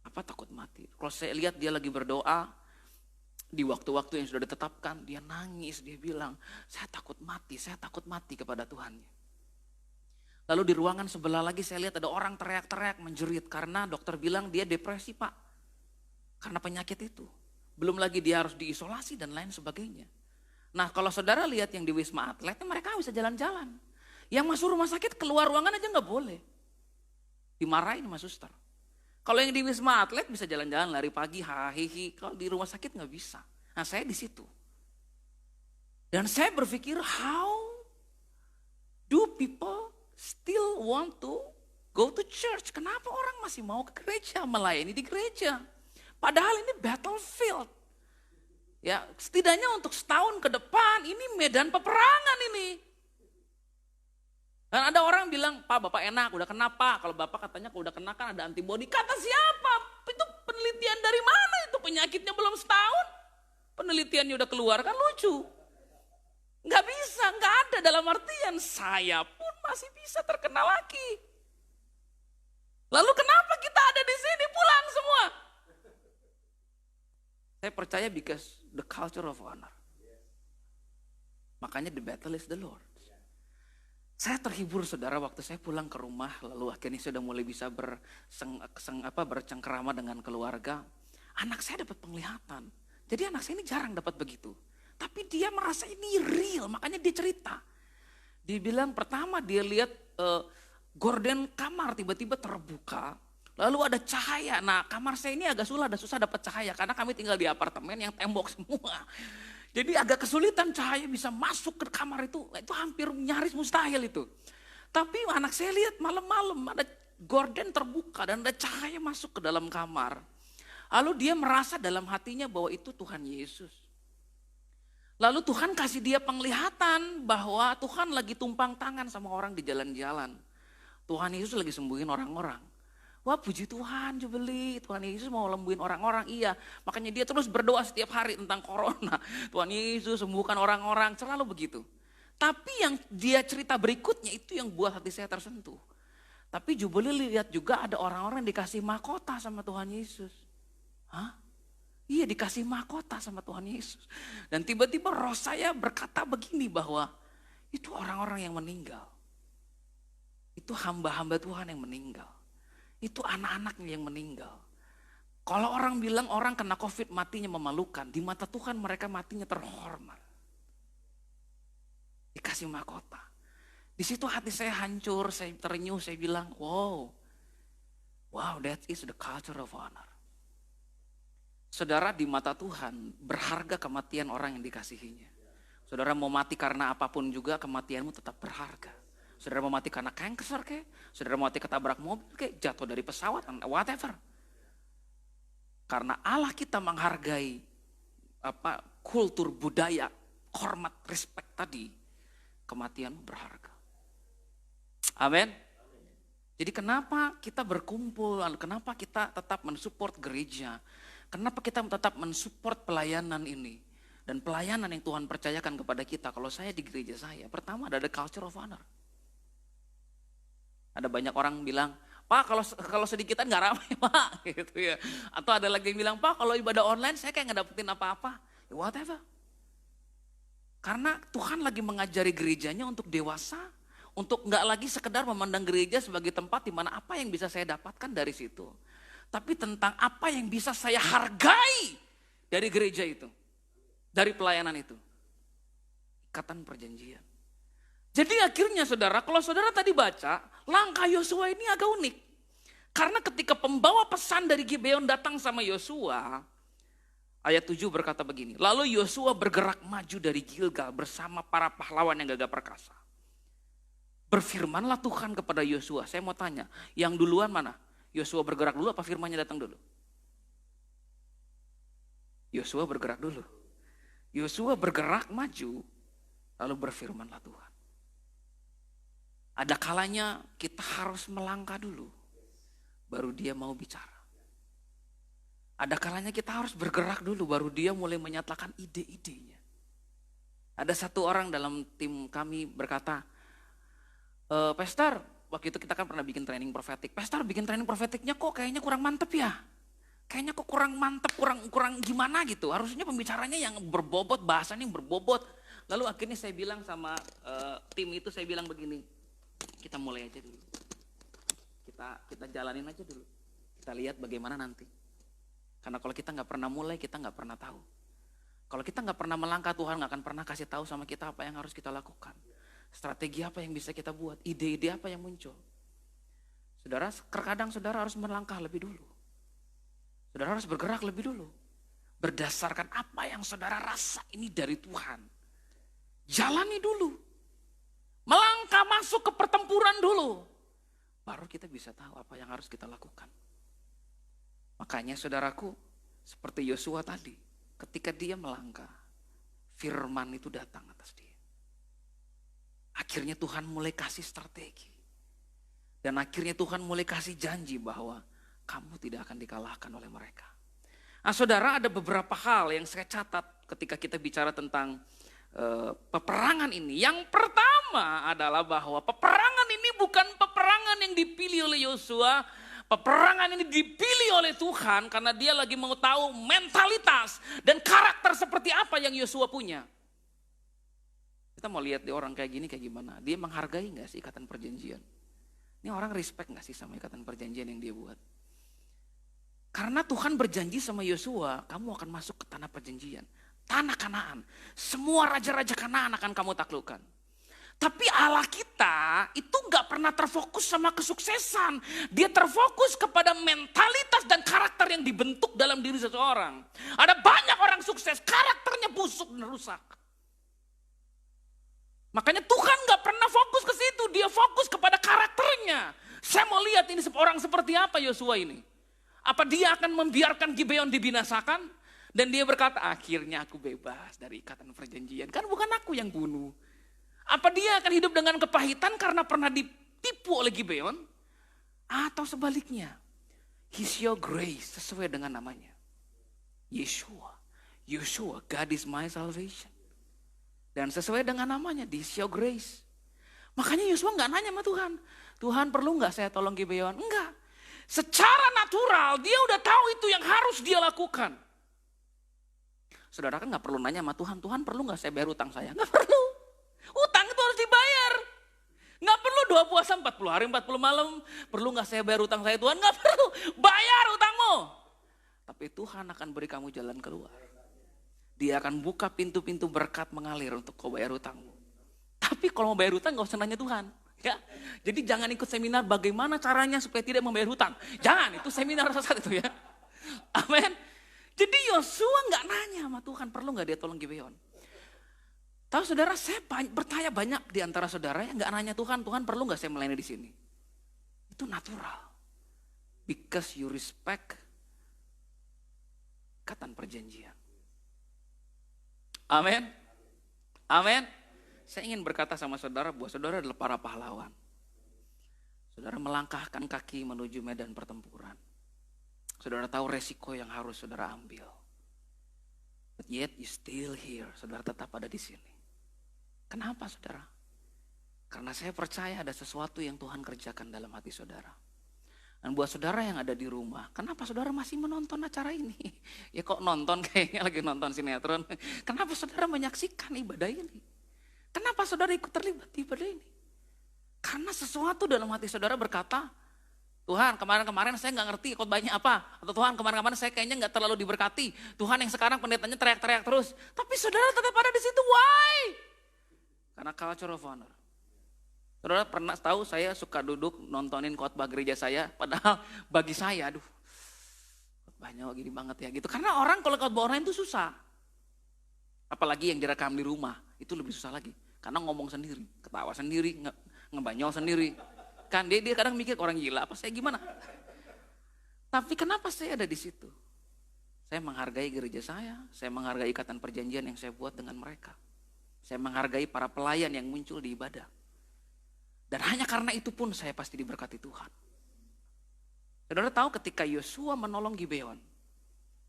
Papa takut mati. Kalau saya lihat dia lagi berdoa, di waktu-waktu yang sudah ditetapkan, dia nangis, dia bilang, saya takut mati kepada Tuhannya. Lalu di ruangan sebelah lagi saya lihat ada orang teriak-teriak menjerit karena dokter bilang dia depresi Pak. Karena penyakit itu. Belum lagi dia harus diisolasi dan lain sebagainya. Nah kalau saudara lihat yang di Wisma Atlet, mereka bisa jalan-jalan. Yang masuk rumah sakit keluar ruangan aja gak boleh. Dimarahin sama suster. Kalau yang di Wisma Atlet bisa jalan-jalan, lari pagi, hahihi. Kalau di rumah sakit gak bisa. Nah saya di situ. Dan saya berpikir, how do people still want to go to church? Kenapa orang masih mau ke gereja, melayani di gereja? Padahal ini battlefield. Ya, setidaknya untuk setahun ke depan ini medan peperangan ini. Dan ada orang bilang, Pak Bapak enak, udah kena Pak. Kalau Bapak katanya kalau udah kena kan ada antibodi. Kata siapa? Itu penelitian dari mana itu? Penyakitnya belum setahun. Penelitiannya udah keluar, kan lucu. Gak bisa, gak ada dalam artian saya pun masih bisa terkena lagi. Lalu kenapa kita ada di sini pulang semua? Saya percaya because the culture of honor. Makanya the battle is the Lord. Saya terhibur saudara waktu saya pulang ke rumah, lalu akhirnya saya sudah mulai bisa bercengkerama dengan keluarga. Anak saya dapat penglihatan. Jadi anak saya ini jarang dapat begitu. Tapi dia merasa ini real, makanya dia cerita. Dia bilang pertama dia lihat gorden kamar tiba-tiba terbuka. Lalu ada cahaya. Nah kamar saya ini agak susah dapat cahaya. Karena kami tinggal di apartemen yang tembok semua. Jadi agak kesulitan cahaya bisa masuk ke kamar itu. Itu hampir nyaris mustahil itu. Tapi anak saya lihat malam-malam ada gorden terbuka dan ada cahaya masuk ke dalam kamar. Lalu dia merasa dalam hatinya bahwa itu Tuhan Yesus. Lalu Tuhan kasih dia penglihatan bahwa Tuhan lagi tumpang tangan sama orang di jalan-jalan. Tuhan Yesus lagi sembuhin orang-orang. Wah puji Tuhan Jubeli, Tuhan Yesus mau lembuin orang-orang, iya. Makanya dia terus berdoa setiap hari tentang corona. Tuhan Yesus sembuhkan orang-orang, selalu begitu. Tapi yang dia cerita berikutnya itu yang buat hati saya tersentuh. Tapi Jubeli lihat juga ada orang-orang yang dikasih mahkota sama Tuhan Yesus. Hah? Iya dikasih mahkota sama Tuhan Yesus. Dan tiba-tiba roh saya berkata begini bahwa itu orang-orang yang meninggal. Itu hamba-hamba Tuhan yang meninggal. Itu anak-anaknya yang meninggal. Kalau orang bilang orang kena COVID matinya memalukan, di mata Tuhan mereka matinya terhormat. Dikasih mahkota. Di situ hati saya hancur, saya terenyuh, saya bilang, wow, that is the culture of honor. Saudara, di mata Tuhan berharga kematian orang yang dikasihinya. Saudara mau mati karena apapun juga kematianmu tetap berharga. Saudara mau mati karena kanker kek, saudara mau mati ketabrak mobil kek, jatuh dari pesawat, whatever. Karena Allah kita menghargai kultur budaya, hormat, respect tadi, kematianmu berharga. Amin. Jadi kenapa kita berkumpul, kenapa kita tetap mensupport gereja, kenapa kita tetap mensupport pelayanan ini. Dan pelayanan yang Tuhan percayakan kepada kita, kalau saya di gereja saya, pertama ada the culture of honor. Ada banyak orang bilang, Pak kalau sedikitan gak ramai Pak, gitu ya. Atau ada lagi yang bilang, Pak kalau ibadah online saya kayak gak dapetin apa-apa. Ya whatever. Karena Tuhan lagi mengajari gerejanya untuk dewasa, untuk gak lagi sekedar memandang gereja sebagai tempat di mana apa yang bisa saya dapatkan dari situ. Tapi tentang apa yang bisa saya hargai dari gereja itu. Dari pelayanan itu. Ikatan perjanjian. Jadi akhirnya saudara, kalau saudara tadi baca, langkah Yosua ini agak unik. Karena ketika pembawa pesan dari Gibeon datang sama Yosua, ayat 7 berkata begini, lalu Yosua bergerak maju dari Gilgal bersama para pahlawan yang gagah perkasa. Berfirmanlah Tuhan kepada Yosua, saya mau tanya, yang duluan mana? Yosua bergerak dulu apa firmannya datang dulu? Yosua bergerak dulu. Yosua bergerak maju, lalu berfirmanlah Tuhan. Ada kalanya kita harus melangkah dulu, baru dia mau bicara. Ada kalanya kita harus bergerak dulu, baru dia mulai menyatakan ide-idenya. Ada satu orang dalam tim kami berkata, Pastor, waktu itu kita kan pernah bikin training profetik. Pastor bikin training profetiknya kok kayaknya kurang mantep ya. Kayaknya kok kurang mantep, kurang gimana gitu. Harusnya pembicaranya yang berbobot, bahasanya yang berbobot. Lalu akhirnya saya bilang sama tim itu, saya bilang begini. Kita mulai aja dulu. Kita jalanin aja dulu. Kita lihat bagaimana nanti. Karena kalau kita nggak pernah mulai, kita nggak pernah tahu. Kalau kita nggak pernah melangkah, Tuhan nggak akan pernah kasih tahu sama kita apa yang harus kita lakukan. Strategi apa yang bisa kita buat, ide-ide apa yang muncul. Saudara, terkadang saudara harus melangkah lebih dulu. Saudara harus bergerak lebih dulu. Berdasarkan apa yang saudara rasa ini dari Tuhan. Jalani dulu. Melangkah masuk ke pertempuran dulu. Baru kita bisa tahu apa yang harus kita lakukan. Makanya saudaraku, seperti Yosua tadi, ketika dia melangkah, firman itu datang atas dia. Akhirnya Tuhan mulai kasih strategi. Dan akhirnya Tuhan mulai kasih janji bahwa kamu tidak akan dikalahkan oleh mereka. Nah saudara, ada beberapa hal yang saya catat ketika kita bicara tentang peperangan ini. Yang pertama adalah bahwa peperangan ini bukan peperangan yang dipilih oleh Yosua. Peperangan ini dipilih oleh Tuhan karena dia lagi mau tahu mentalitas dan karakter seperti apa yang Yosua punya. Kita mau lihat di orang kayak gini kayak gimana. Dia menghargai gak sih ikatan perjanjian? Ini orang respect gak sih sama ikatan perjanjian yang dia buat? Karena Tuhan berjanji sama Yosua, kamu akan masuk ke tanah perjanjian. Tanah Kanaan. Semua raja-raja Kanaan akan kamu taklukkan. Tapi Allah kita itu gak pernah terfokus sama kesuksesan. Dia terfokus kepada mentalitas dan karakter yang dibentuk dalam diri seseorang. Ada banyak orang sukses, karakternya busuk dan rusak. Makanya Tuhan gak pernah fokus ke situ, dia fokus kepada karakternya. Saya mau lihat ini orang seperti apa Yosua ini. Apa dia akan membiarkan Gibeon dibinasakan? Dan dia berkata, akhirnya aku bebas dari ikatan perjanjian. Kan bukan aku yang bunuh. Apa dia akan hidup dengan kepahitan karena pernah ditipu oleh Gibeon? Atau sebaliknya? He's your grace, sesuai dengan namanya. Yeshua. Yeshua, God is my salvation. Dan sesuai dengan namanya, this your grace. Makanya Yosua gak nanya sama Tuhan. Tuhan perlu gak saya tolong Gibeon? Enggak. Secara natural dia udah tahu itu yang harus dia lakukan. Saudara kan gak perlu nanya sama Tuhan. Tuhan perlu gak saya bayar utang saya? Gak perlu. Utang itu harus dibayar. Gak perlu 2 puasa 40 hari 40 malam. Perlu gak saya bayar utang saya Tuhan? Gak perlu. Bayar utangmu. Tapi Tuhan akan beri kamu jalan keluar. Dia akan buka pintu-pintu berkat mengalir untuk kau bayar utangmu. Tapi kalau mau bayar hutang gak usah nanya Tuhan. Ya. Jadi jangan ikut seminar bagaimana caranya supaya tidak membayar hutang. Jangan, itu seminar sesat itu ya. Amin. Jadi Yosua gak nanya sama Tuhan, perlu gak dia tolong Gibeon. Tahu saudara, saya bertanya banyak di antara saudara yang gak nanya Tuhan, Tuhan perlu gak saya melayani di sini. Itu natural. Because you respect ikatan perjanjian. Amin. Amin. Saya ingin berkata sama saudara bahwa saudara adalah para pahlawan. Saudara melangkahkan kaki menuju medan pertempuran. Saudara tahu resiko yang harus saudara ambil. But yet you still here. Saudara tetap ada di sini. Kenapa saudara? Karena saya percaya ada sesuatu yang Tuhan kerjakan dalam hati saudara. Dan buat saudara yang ada di rumah, kenapa saudara masih menonton acara ini? Ya kok nonton, kayaknya lagi nonton sinetron. Kenapa saudara menyaksikan ibadah ini? Kenapa saudara ikut terlibat di ibadah ini? Karena sesuatu dalam hati saudara berkata, Tuhan kemarin-kemarin saya gak ngerti khotbahnya apa. Atau Tuhan kemarin-kemarin saya kayaknya gak terlalu diberkati. Tuhan yang sekarang pendetanya teriak-teriak terus. Tapi saudara tetap ada di situ, why? Karena culture of honor. Saudara pernah tahu saya suka duduk nontonin khotbah gereja saya. Padahal bagi saya, aduh khotbahnya gini banget ya gitu. Karena orang kalau khotbah orang itu susah. Apalagi yang direkam di rumah, itu lebih susah lagi. Karena ngomong sendiri, ketawa sendiri, ngebanyol sendiri. Kan dia kadang mikir orang gila apa saya gimana. Tapi kenapa saya ada di situ? Saya menghargai gereja saya menghargai ikatan perjanjian yang saya buat dengan mereka. Saya menghargai para pelayan yang muncul di ibadah. Dan hanya karena itu pun saya pasti diberkati Tuhan. Saudara tahu ketika Yosua menolong Gibeon,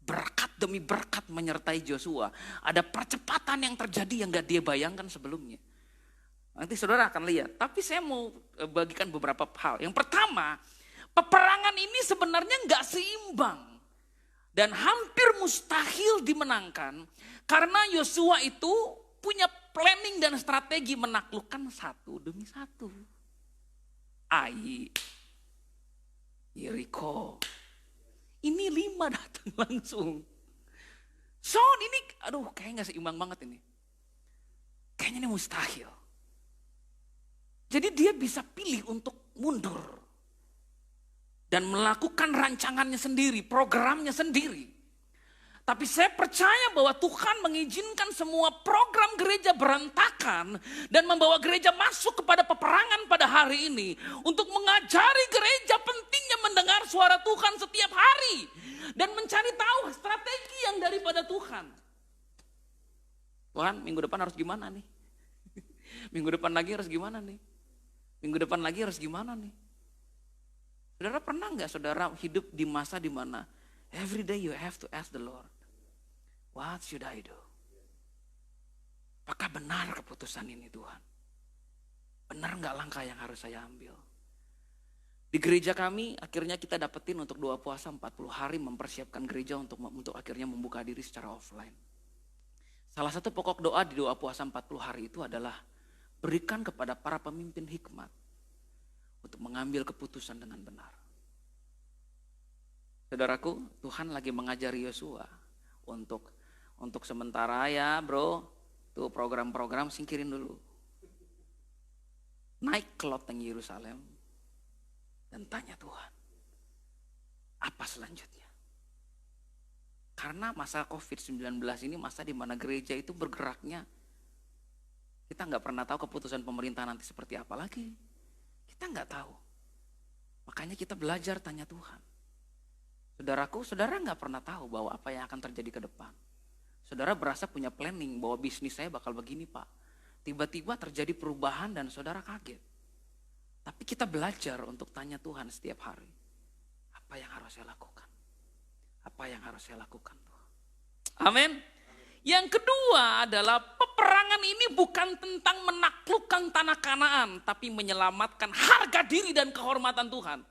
berkat demi berkat menyertai Yosua. Ada percepatan yang terjadi yang gak dia bayangkan sebelumnya. Nanti saudara akan lihat. Tapi saya mau bagikan beberapa hal. Yang pertama, peperangan ini sebenarnya gak seimbang. Dan hampir mustahil dimenangkan. Karena Yosua itu punya planning dan strategi menaklukkan satu demi satu. Ai, Yeriko. Ini 5 datang langsung. So ini, aduh kayaknya gak seimbang banget ini. Kayaknya ini mustahil. Jadi dia bisa pilih untuk mundur. Dan melakukan rancangannya sendiri, programnya sendiri. Tapi saya percaya bahwa Tuhan mengizinkan semua program gereja berantakan. Dan membawa gereja masuk kepada peperangan pada hari ini. Untuk mengajari gereja pentingnya mendengar suara Tuhan setiap hari. Dan mencari tahu strategi yang daripada Tuhan. Tuhan minggu depan harus gimana nih? Minggu depan lagi harus gimana nih? Minggu depan lagi harus gimana nih? Saudara pernah gak saudara hidup di masa dimana every day you have to ask the Lord, what should I do? Apakah benar keputusan ini Tuhan? Benar gak langkah yang harus saya ambil? Di gereja kami akhirnya kita dapetin untuk 2 puasa 40 hari mempersiapkan gereja untuk akhirnya membuka diri secara offline. Salah satu pokok doa di 2 puasa 40 hari itu adalah berikan kepada para pemimpin hikmat untuk mengambil keputusan dengan benar. Saudaraku, Tuhan lagi mengajari Yosua untuk sementara ya bro, tuh program-program singkirin dulu. Naik ke loteng Yerusalem dan tanya Tuhan, apa selanjutnya? Karena masa COVID-19 ini masa di mana gereja itu bergeraknya. Kita nggak pernah tahu keputusan pemerintah nanti seperti apa lagi. Kita nggak tahu. Makanya kita belajar tanya Tuhan. Saudaraku, saudara nggak pernah tahu bahwa apa yang akan terjadi ke depan. Saudara berasa punya planning bahwa bisnis saya bakal begini Pak. Tiba-tiba terjadi perubahan dan saudara kaget. Tapi kita belajar untuk tanya Tuhan setiap hari. apa yang harus saya lakukan? Apa yang harus saya lakukan Tuhan? Amin. Yang kedua adalah peperangan ini bukan tentang menaklukkan tanah Kanaan, tapi menyelamatkan harga diri dan kehormatan Tuhan.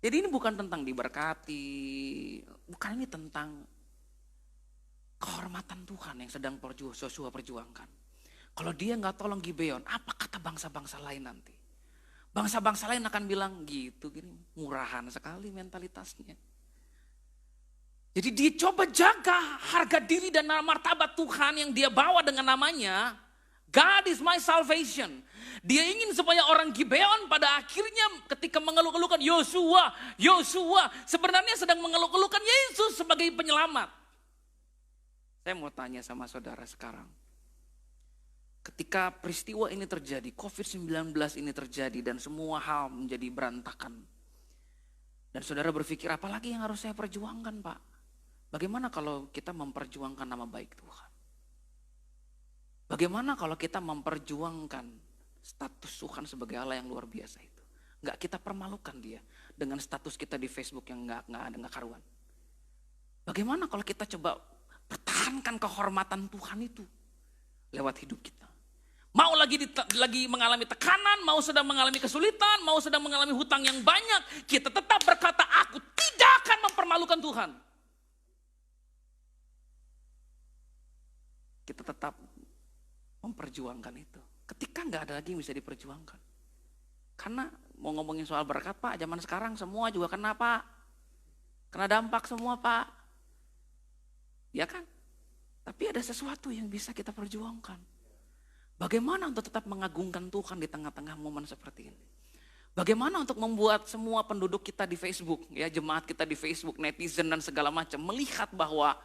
Jadi ini bukan tentang diberkati, bukan ini tentang kehormatan Tuhan yang sedang Yosua perjuangkan. Kalau dia nggak tolong Gibeon, apa kata bangsa-bangsa lain nanti? Bangsa-bangsa lain akan bilang gitu, gini murahan sekali mentalitasnya. Jadi dia coba jaga harga diri dan martabat Tuhan yang dia bawa dengan namanya. God is my salvation. Dia ingin supaya orang Gibeon pada akhirnya ketika mengeluh-elukan Yosua sebenarnya sedang mengeluh-elukan Yesus sebagai penyelamat. Saya mau tanya sama saudara sekarang. Ketika peristiwa ini terjadi, COVID-19 ini terjadi dan semua hal menjadi berantakan. Dan saudara berpikir apalagi yang harus saya perjuangkan Pak? Bagaimana kalau kita memperjuangkan nama baik Tuhan? Bagaimana kalau kita memperjuangkan status Tuhan sebagai Allah yang luar biasa itu? Enggak kita permalukan dia dengan status kita di Facebook yang enggak karuan. Bagaimana kalau kita coba pertahankan kehormatan Tuhan itu lewat hidup kita? Mau lagi mengalami tekanan, mau sedang mengalami kesulitan, mau sedang mengalami hutang yang banyak, kita tetap berkata, aku tidak akan mempermalukan Tuhan. Kita tetap memperjuangkan itu. Ketika nggak ada lagi yang bisa diperjuangkan. Karena mau ngomongin soal berkat Pak, zaman sekarang semua juga kena Pak. Kena dampak semua Pak. Ya kan? Tapi ada sesuatu yang bisa kita perjuangkan. Bagaimana untuk tetap mengagungkan Tuhan di tengah-tengah momen seperti ini? Bagaimana untuk membuat semua penduduk kita di Facebook, ya jemaat kita di Facebook, netizen dan segala macam melihat bahwa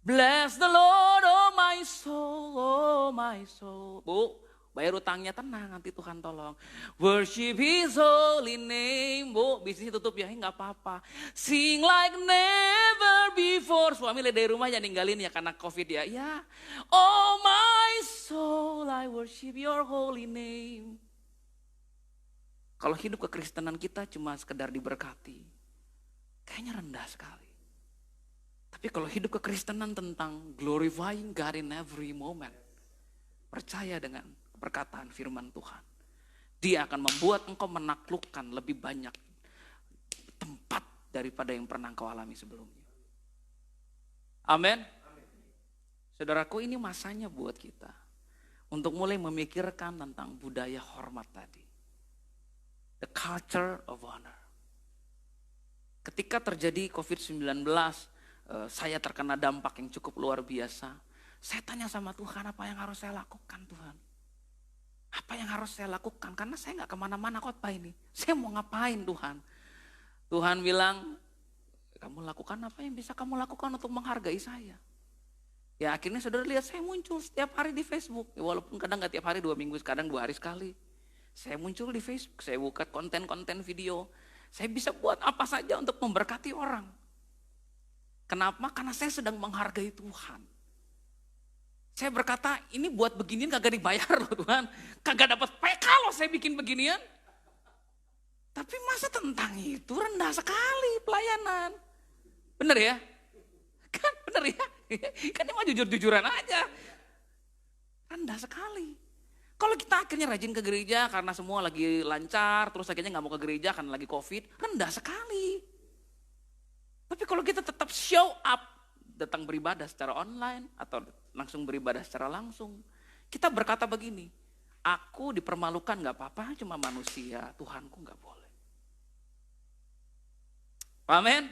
bless the Lord, oh my soul, oh my soul. Bu, bayar utangnya tenang, nanti Tuhan tolong. Worship His holy name. Bu, bisnis tutup ya, nggak apa-apa. Sing like never before. Suami dari rumah jangan ninggalin ya karena COVID ya. Ya, oh my soul, I worship your holy name. Kalau hidup kekristenan kita cuma sekedar diberkati, kayaknya rendah sekali. Tapi kalau hidup kekristenan tentang glorifying God in every moment, percaya dengan perkataan firman Tuhan, dia akan membuat engkau menaklukkan lebih banyak tempat daripada yang pernah engkau alami sebelumnya. Amin. Saudaraku, ini masanya buat kita untuk mulai memikirkan tentang budaya hormat tadi. The culture of honor. Ketika terjadi COVID-19, saya terkena dampak yang cukup luar biasa. Saya tanya sama Tuhan, apa yang harus saya lakukan Tuhan? Apa yang harus saya lakukan? Karena saya gak kemana-mana khotbah ini. Saya mau ngapain Tuhan? Tuhan bilang, kamu lakukan apa yang bisa kamu lakukan untuk menghargai saya. Ya akhirnya saudara lihat saya muncul setiap hari di Facebook. Ya, walaupun kadang gak tiap hari, 2 minggu, kadang 2 hari sekali. Saya muncul di Facebook, saya buka konten-konten video. Saya bisa buat apa saja untuk memberkati orang. Kenapa? Karena saya sedang menghargai Tuhan. Saya berkata, ini buat beginian kagak dibayar loh Tuhan. Kagak dapat PK loh saya bikin beginian. Tapi masa tentang itu rendah sekali pelayanan. Bener ya? Kan bener ya? Kan ini mah jujur-jujuran aja. Rendah sekali. Kalau kita akhirnya rajin ke gereja karena semua lagi lancar, terus akhirnya gak mau ke gereja karena lagi COVID, rendah sekali. Tapi kalau kita tetap show up, datang beribadah secara online atau langsung beribadah secara langsung, kita berkata begini, aku dipermalukan gak apa-apa, cuma manusia, Tuhanku gak boleh. Amin.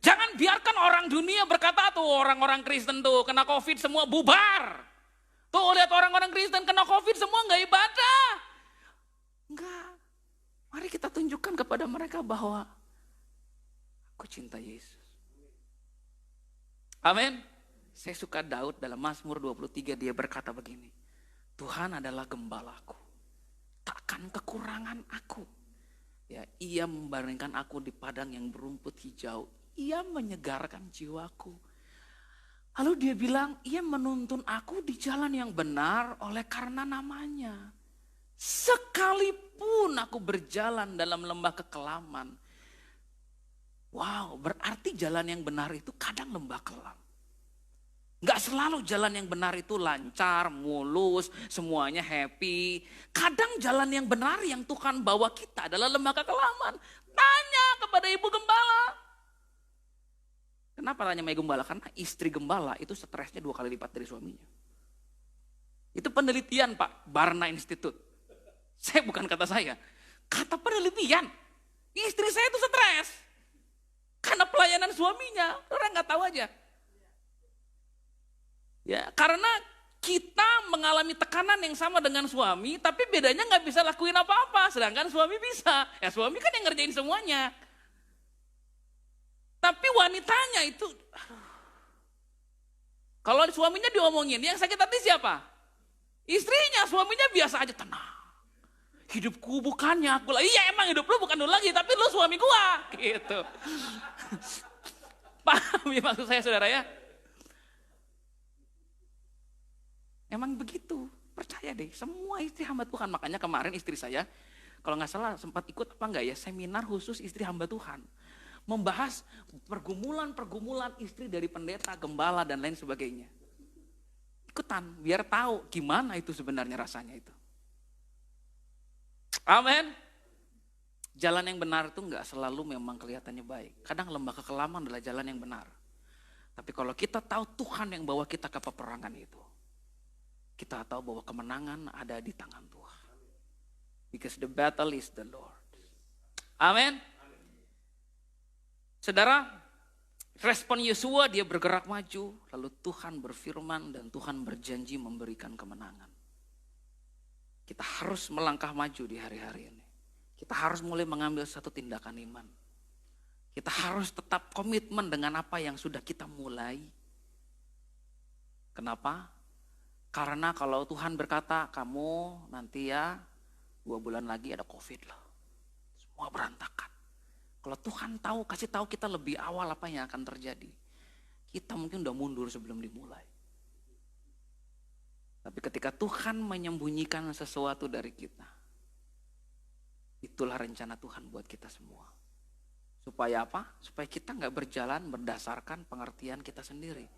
Jangan biarkan orang dunia berkata tuh orang-orang Kristen tuh kena COVID semua bubar. Tuh lihat orang-orang Kristen kena COVID semua gak ibadah. Enggak. Mari kita tunjukkan kepada mereka bahwa aku cinta Yesus. Amin. Saya suka Daud dalam Mazmur 23, dia berkata begini. Tuhan adalah gembalaku, takkan kekurangan aku. Ya, ia membaringkan aku di padang yang berumput hijau. Ia menyegarkan jiwaku. Lalu dia bilang, ia menuntun aku di jalan yang benar oleh karena namanya. Sekalipun aku berjalan dalam lembah kekelaman. Wow, berarti jalan yang benar itu kadang lembah kelam. Gak selalu jalan yang benar itu lancar, mulus, semuanya happy. Kadang jalan yang benar yang Tuhan bawa kita adalah lembah kekelaman. Tanya kepada ibu gembala. Kenapa tanya sama ibu gembala? Karena istri gembala itu stresnya 2 kali lipat dari suaminya. Itu penelitian Pak, Barna Institute. Saya bukan kata saya, kata penelitian. Istri saya itu stres. Karena pelayanan suaminya, orang gak tahu aja. Ya, karena kita mengalami tekanan yang sama dengan suami, tapi bedanya gak bisa lakuin apa-apa, sedangkan suami bisa. Ya suami kan yang ngerjain semuanya. Tapi wanitanya itu, kalau suaminya diomongin, yang sakit hati siapa? Istrinya, suaminya biasa aja, tenang. Hidupku bukannya aku lagi. Iya emang hidup lu bukan lu lagi, tapi lu suami gua. Gitu. Paham ya maksud saya saudara ya? Emang begitu. Percaya deh, semua istri hamba Tuhan. Makanya kemarin istri saya, kalau gak salah sempat ikut apa enggak ya, seminar khusus istri hamba Tuhan. Membahas pergumulan istri dari pendeta, gembala dan lain sebagainya. Ikutan, biar tahu gimana itu sebenarnya rasanya itu. Amin. Jalan yang benar itu enggak selalu memang kelihatannya baik. Kadang lembah kekelaman adalah jalan yang benar. Tapi kalau kita tahu Tuhan yang bawa kita ke peperangan itu, kita tahu bahwa kemenangan ada di tangan Tuhan. Because the battle is the Lord. Amin. Saudara, respon Yosua dia bergerak maju, lalu Tuhan berfirman dan Tuhan berjanji memberikan kemenangan. Kita harus melangkah maju di hari-hari ini. Kita harus mulai mengambil satu tindakan iman. Kita harus tetap komitmen dengan apa yang sudah kita mulai. Kenapa? Karena kalau Tuhan berkata, kamu nanti ya 2 bulan lagi ada COVID loh. Semua berantakan. Kalau Tuhan tahu, kasih tahu kita lebih awal apa yang akan terjadi. Kita mungkin udah mundur sebelum dimulai. Tapi ketika Tuhan menyembunyikan sesuatu dari kita, itulah rencana Tuhan buat kita semua. Supaya apa? Supaya kita gak berjalan berdasarkan pengertian kita sendiri.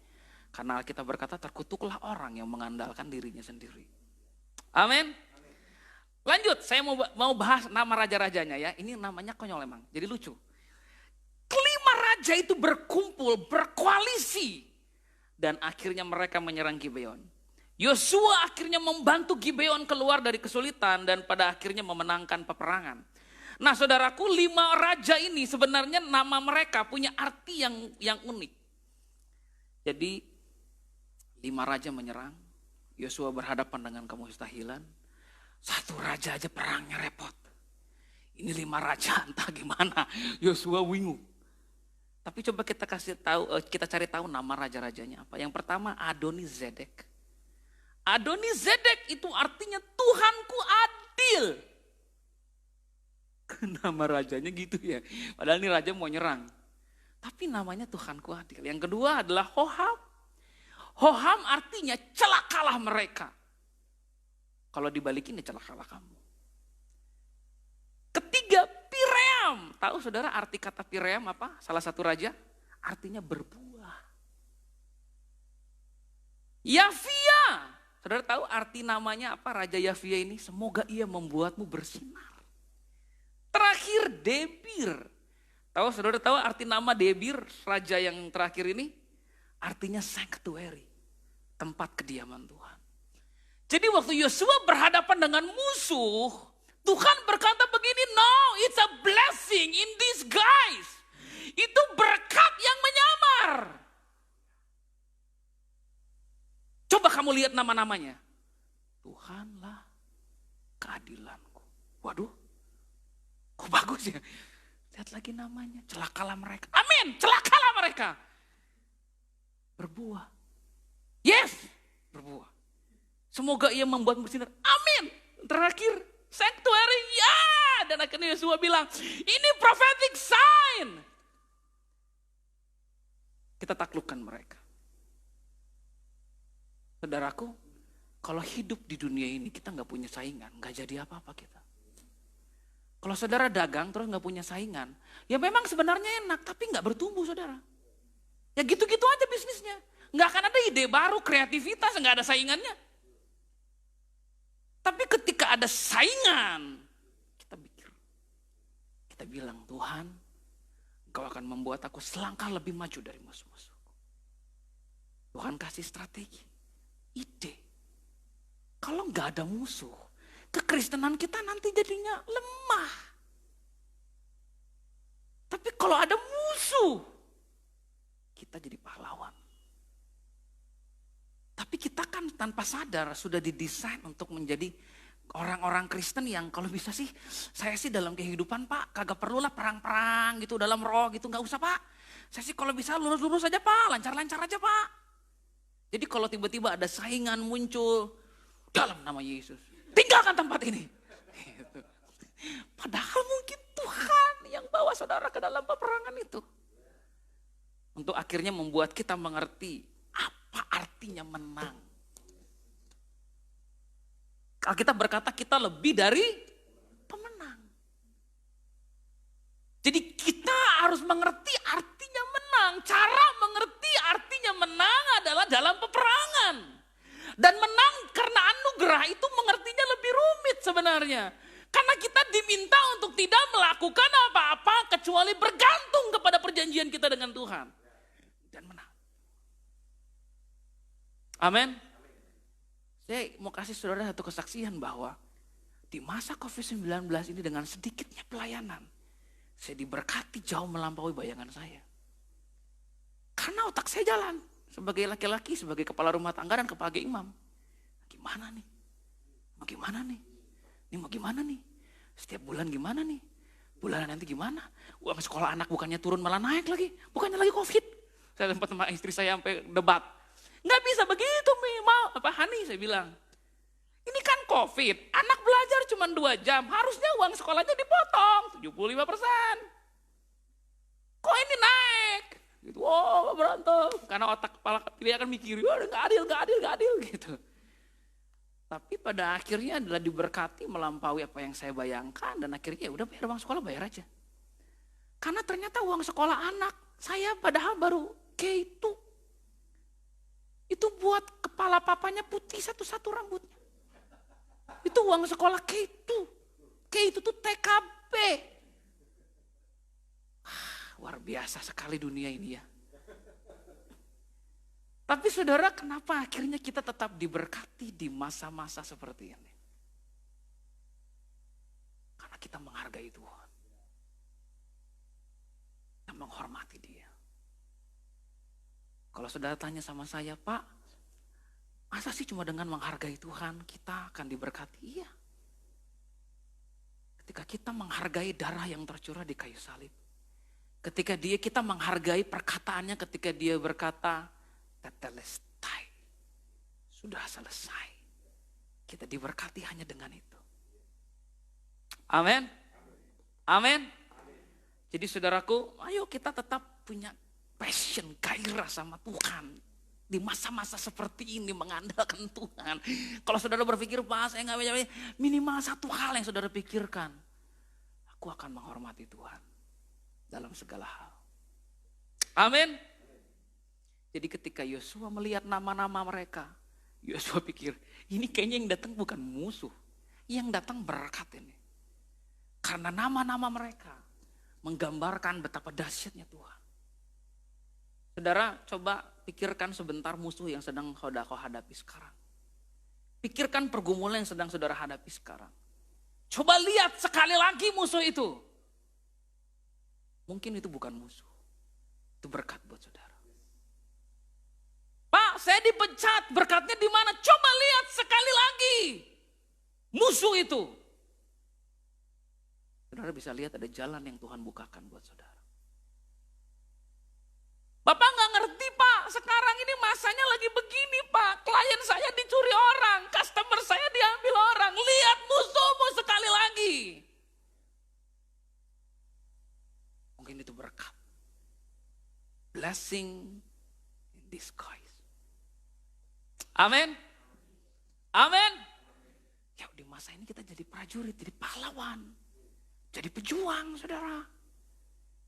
Karena kita berkata terkutuklah orang yang mengandalkan dirinya sendiri. Amin. Lanjut, saya mau bahas nama raja-rajanya ya. Ini namanya konyol emang, jadi lucu. Kelima raja itu berkumpul, berkoalisi. Dan akhirnya mereka menyerang Gibeon. Yosua akhirnya membantu Gibeon keluar dari kesulitan dan pada akhirnya memenangkan peperangan. Nah saudaraku, 5 raja ini sebenarnya nama mereka punya arti yang unik. Jadi 5 raja menyerang, Yosua berhadapan dengan kemustahilan. 1 raja aja perangnya repot. Ini 5 raja entah gimana, Yosua bingung. Tapi coba kita cari tahu nama raja-rajanya apa. Yang pertama Adoni-Zedek. Adoni-Zedek itu artinya Tuhanku adil. Nama rajanya gitu ya. Padahal ini raja mau nyerang. Tapi namanya Tuhanku adil. Yang kedua adalah Hoham. Hoham artinya celakalah mereka. Kalau dibalikin ya celakalah kamu. Ketiga Piream. Tahu saudara arti kata Piream apa? Salah satu raja. Artinya berbuah. Yafia. Saudara tahu arti namanya apa Raja Yafia ini? Semoga ia membuatmu bersinar. Terakhir Debir. Saudara tahu arti nama Debir, raja yang terakhir ini? Artinya sanctuary, tempat kediaman Tuhan. Jadi waktu Yosua berhadapan dengan musuh, Tuhan berkata begini, no, it's a blessing in disguise. Itu berkat yang menyamar. Coba kamu lihat nama-namanya. Tuhanlah keadilanku. Waduh, kok bagus ya. Lihat lagi namanya, celakalah mereka. Amin, celakalah mereka. Berbuah. Yes, berbuah. Semoga ia membuat bersinar. Amin. Terakhir, sanctuary. Ya, dan akhirnya Yosua bilang, ini prophetic sign. Kita taklukkan mereka. Saudaraku, Kalau hidup di dunia ini kita nggak punya saingan, nggak jadi apa-apa kita. Kalau saudara dagang terus nggak punya saingan, ya memang sebenarnya enak, tapi nggak bertumbuh saudara. Ya gitu-gitu aja bisnisnya. Nggak akan ada ide baru, kreativitas, nggak ada saingannya. Tapi ketika ada saingan, kita bilang, Tuhan, Engkau akan membuat aku selangkah lebih maju dari musuh-musuhku. Tuhan kasih strategi, ide. Kalau nggak ada musuh, kekristenan kita nanti jadinya lemah. Tapi kalau ada musuh, kita jadi pahlawan. Tapi kita kan tanpa sadar sudah didesain untuk menjadi orang-orang Kristen yang kalau bisa sih, saya sih dalam kehidupan Pak, kagak perlulah perang-perang gitu dalam roh gitu, nggak usah Pak. Saya sih kalau bisa lurus-lurus aja Pak, lancar-lancar aja Pak. Jadi kalau tiba-tiba ada saingan muncul dalam nama Yesus, tinggalkan tempat ini. Gitu. Padahal mungkin Tuhan yang bawa saudara ke dalam peperangan itu. Untuk akhirnya membuat kita mengerti apa artinya menang. Alkitab berkata kita lebih dari pemenang. Jadi kita harus mengerti artinya menang. Cara mengerti artinya menang adalah dalam peperangan. Dan menang karena anugerah itu mengertinya lebih rumit sebenarnya. Karena kita diminta untuk tidak melakukan apa-apa kecuali bergantung kepada perjanjian kita dengan Tuhan. Dan menang. Amin. Saya mau kasih saudara satu kesaksian bahwa di masa COVID-19 ini dengan sedikitnya pelayanan, saya diberkati jauh melampaui bayangan saya. Karena otak saya jalan sebagai laki-laki, sebagai kepala rumah tangga dan kepala imam. Gimana nih? Mau gimana nih? Ini mau gimana nih? Setiap bulan gimana nih? Bulanan nanti gimana? Uang sekolah anak bukannya turun malah naik lagi. Bukannya lagi COVID. Saya sempat sama istri saya sampai debat. Nggak bisa begitu, mau apa Hani saya bilang. Ini kan COVID, anak belajar cuma 2 jam, harusnya uang sekolahnya dipotong 75%. Kok ini naik? Gitu, oh berantem. Karena otak kepala dia akan mikir, nggak adil gitu. Tapi pada akhirnya adalah diberkati melampaui apa yang saya bayangkan dan akhirnya udah bayar uang sekolah bayar aja. Karena ternyata uang sekolah anak saya padahal baru K2. Itu buat kepala papanya putih satu-satu rambutnya. Itu uang sekolah K2. K itu tuh TKB. Luar biasa sekali dunia ini ya. Tapi saudara, kenapa akhirnya kita tetap diberkati di masa-masa seperti ini? Karena kita menghargai Tuhan. Kita menghormati Dia. Kalau saudara tanya sama saya, Pak, masa sih cuma dengan menghargai Tuhan kita akan diberkati? Iya. Ketika kita menghargai darah yang tercurah di kayu salib. Ketika kita menghargai perkataannya ketika dia berkata, tetelestai, sudah selesai. Kita diberkati hanya dengan itu. Amin. Amin. Jadi saudaraku, ayo kita tetap punya passion, gairah sama Tuhan. Di masa-masa seperti ini mengandalkan Tuhan. Kalau saudara berpikir, Pak saya nggak minimal satu hal yang saudara pikirkan. Aku akan menghormati Tuhan dalam segala hal. Amin. Jadi ketika Yosua melihat nama-nama mereka, Yosua pikir, ini kayaknya yang datang bukan musuh. Yang datang berkat ini. Karena nama-nama mereka menggambarkan betapa dahsyatnya Tuhan. Saudara, coba pikirkan sebentar musuh yang sedang saudara hadapi sekarang. Pikirkan pergumulan yang sedang saudara hadapi sekarang. Coba lihat sekali lagi musuh itu. Mungkin itu bukan musuh. Itu berkat buat saudara. Pak, saya dipecat, berkatnya di mana? Coba lihat sekali lagi musuh itu. Saudara bisa lihat ada jalan yang Tuhan bukakan buat saudara. Bapak nggak ngerti Pak, sekarang ini masanya lagi begini Pak. Klien saya dicuri orang, customer saya diambil orang. Lihat musuhmu sekali lagi. Mungkin itu berkat. Blessing in disguise. Amin. Amin. Ya di masa ini kita jadi prajurit, jadi pahlawan. Jadi pejuang, saudara.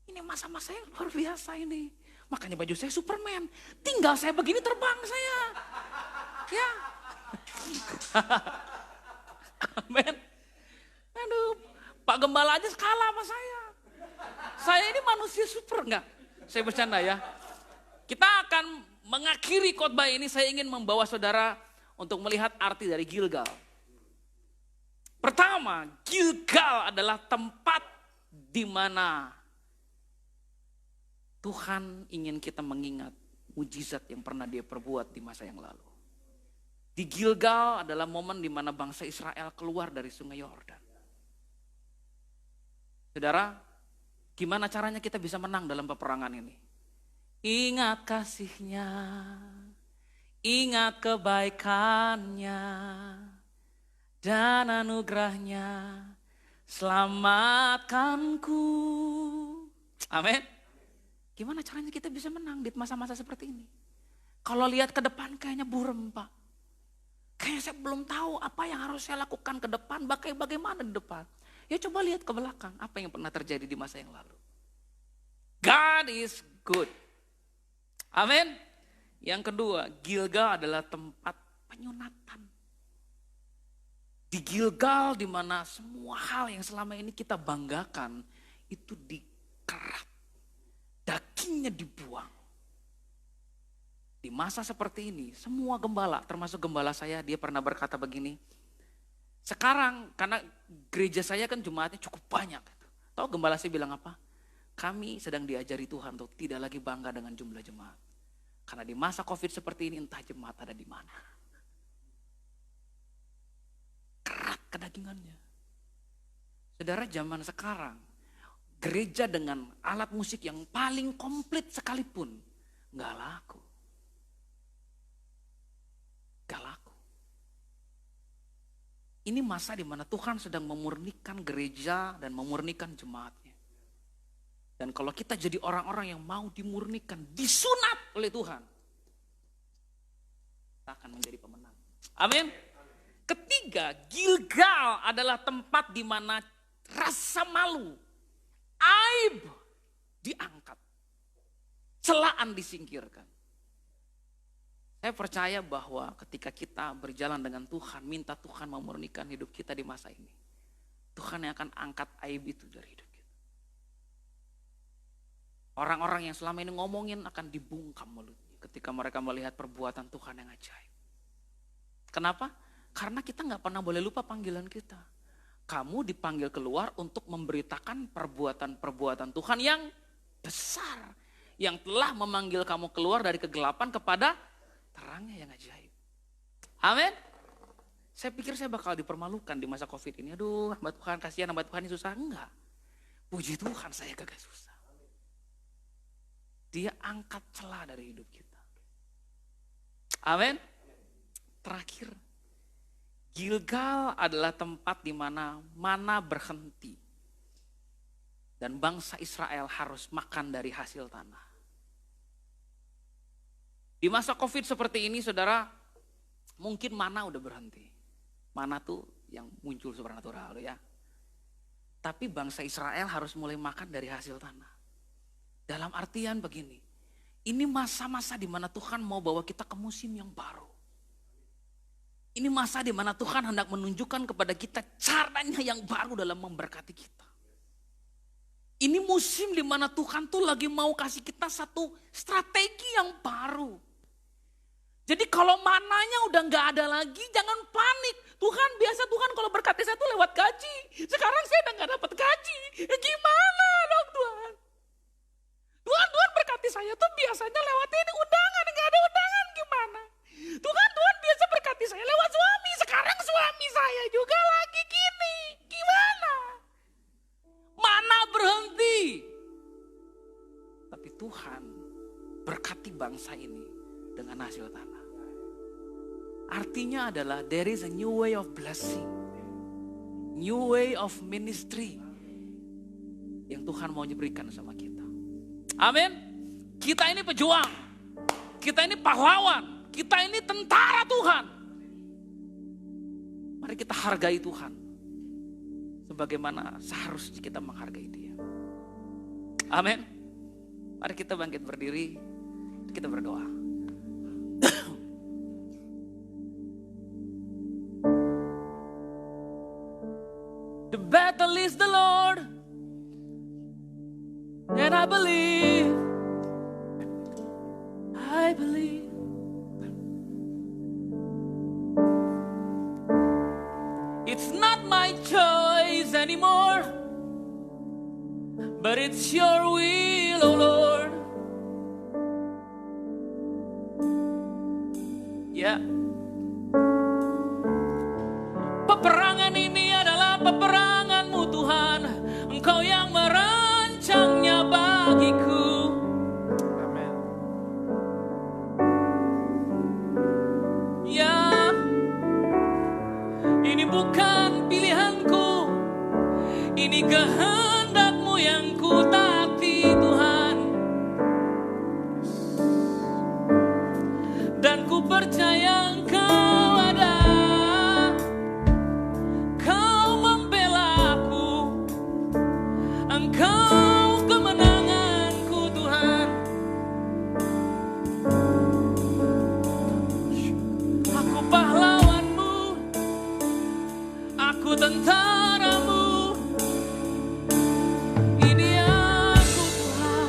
Ini masa-masa yang luar biasa ini. Makanya baju saya Superman. Tinggal saya begini terbang saya. Ya. Amin. Aduh, Pak Gembala aja kalah sama saya. Saya ini manusia super enggak? Saya bercanda ya. Kita akan mengakhiri khotbah ini, saya ingin membawa saudara untuk melihat arti dari Gilgal. Pertama, Gilgal adalah tempat di mana Tuhan ingin kita mengingat mujizat yang pernah Dia perbuat di masa yang lalu. Di Gilgal adalah momen di mana bangsa Israel keluar dari sungai Yordan. Saudara, gimana caranya kita bisa menang dalam peperangan ini? Ingat kasih-Nya, ingat kebaikan-Nya, dan anugerah-Nya, selamatkanku. Amin. Gimana caranya kita bisa menang di masa-masa seperti ini? Kalau lihat ke depan kayaknya buram, Pak. Kayaknya saya belum tahu apa yang harus saya lakukan ke depan, bagaimana di depan. Ya coba lihat ke belakang, apa yang pernah terjadi di masa yang lalu. God is good. Amin. Yang kedua, Gilgal adalah tempat penyunatan. Di Gilgal di mana semua hal yang selama ini kita banggakan itu dikerat. Dagingnya dibuang. Di masa seperti ini, semua gembala, termasuk gembala saya, dia pernah berkata begini. Sekarang, karena gereja saya kan jemaatnya cukup banyak. Tahu gembala saya bilang apa? Kami sedang diajari Tuhan untuk tidak lagi bangga dengan jumlah jemaat. Karena di masa COVID seperti ini, entah jemaat ada di mana. Kerat kedagingannya. Saudara, zaman sekarang, gereja dengan alat musik yang paling komplit sekalipun gak laku. Gak laku. Ini masa di mana Tuhan sedang memurnikan gereja dan memurnikan jemaatnya. Dan kalau kita jadi orang-orang yang mau dimurnikan, disunat oleh Tuhan, kita akan menjadi pemenang. Amin. Ketiga, Gilgal adalah tempat di mana rasa malu, aib diangkat, celaan disingkirkan. Saya percaya bahwa ketika kita berjalan dengan Tuhan, minta Tuhan memurnikan hidup kita di masa ini, Tuhan yang akan angkat aib itu dari hidup kita. Orang-orang yang selama ini ngomongin akan dibungkam mulutnya ketika mereka melihat perbuatan Tuhan yang ajaib. Kenapa? Karena kita gak pernah boleh lupa panggilan kita. Kamu dipanggil keluar untuk memberitakan perbuatan-perbuatan Tuhan yang besar. Yang telah memanggil kamu keluar dari kegelapan kepada terangnya yang ajaib. Amin. Saya pikir saya bakal dipermalukan di masa COVID ini. Aduh, hamba Tuhan, kasihan hamba Tuhan ini susah. Enggak. Puji Tuhan, saya kagak susah. Dia angkat celah dari hidup kita. Amin. Terakhir, Gilgal adalah tempat di mana mana berhenti. Dan bangsa Israel harus makan dari hasil tanah. Di masa COVID seperti ini, saudara, mungkin mana udah berhenti. Mana tuh yang muncul supernatural ya. Tapi bangsa Israel harus mulai makan dari hasil tanah. Dalam artian begini, ini masa-masa di mana Tuhan mau bawa kita ke musim yang baru. Ini masa di mana Tuhan hendak menunjukkan kepada kita caranya yang baru dalam memberkati kita. Ini musim di mana Tuhan tuh lagi mau kasih kita satu strategi yang baru. Jadi kalau mananya udah gak ada lagi, jangan panik. Tuhan kalau berkati saya tuh lewat gaji. Sekarang saya udah gak dapat gaji. Gimana dong Tuhan? Tuhan berkati saya tuh biasanya lewat ini undangan, gak ada undangan gimana? Tuhan biasa berkati saya lewat suami. Sekarang suami saya juga lagi gini. Gimana? Mana berhenti? Tapi Tuhan berkati bangsa ini dengan hasil tanah. Artinya adalah there is a new way of blessing. New way of ministry. Yang Tuhan mau berikan sama kita. Amin. Kita ini pejuang. Kita ini pahlawan. Kita ini tentara Tuhan. Mari kita hargai Tuhan sebagaimana seharusnya kita menghargai Dia. Amin. Mari kita bangkit berdiri, kita berdoa. The battle is the Lord, and I believe. It's not my choice anymore, but it's your will, oh Lord. Ya, peperangan ini adalah peperangan-Mu Tuhan. Engkau yang merancangnya bagiku. Bukan pilihanku, ini kehendak-Mu yang ku taati Tuhan. Dan ku percaya Engkau ada, Kau membela aku, Engkau kemenanganku Tuhan. Aku pahlawan-Mu, aku tentara-Mu, ini aku Tuhan.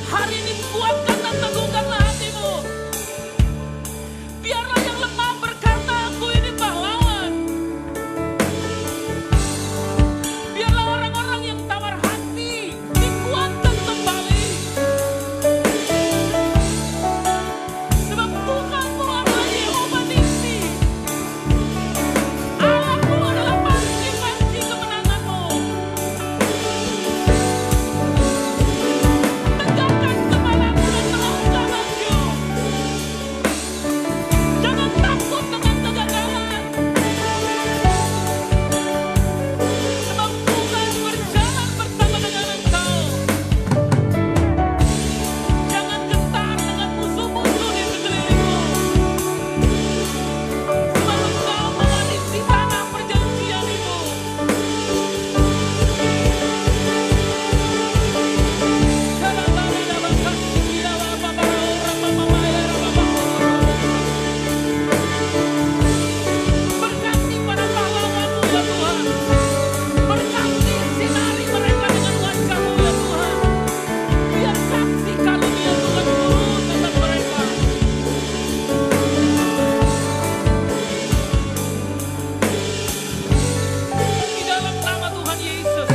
Hari ini kuatkan dan teguhkanlah hatimu. Biarlah yang lemah berkata, aku ini pahlawan. Biarlah orang-orang yang tawar hati dikuatkan kembali. Sebab Tuhanmu adalah Yehova Nissi. Allahmu adalah panci-panci kemenanganmu. Tegakkan kepalamu dan melangkah maju. Jangan takut dengan kegagalan. Sebab Tuhan berjalan bersama dengan engkau. Jangan gentar dengan musuh-musuh di sekelilingmu. Sebab engkau mewarisi tanah perjanjian itu. Berkati para pahlawanmu ya Tuhan. Berkati sinari mereka dengan wajah-Mu ya Tuhan. Biar kasih karunia Tuhan turun atas mereka. Di dalam nama Tuhan Yesus.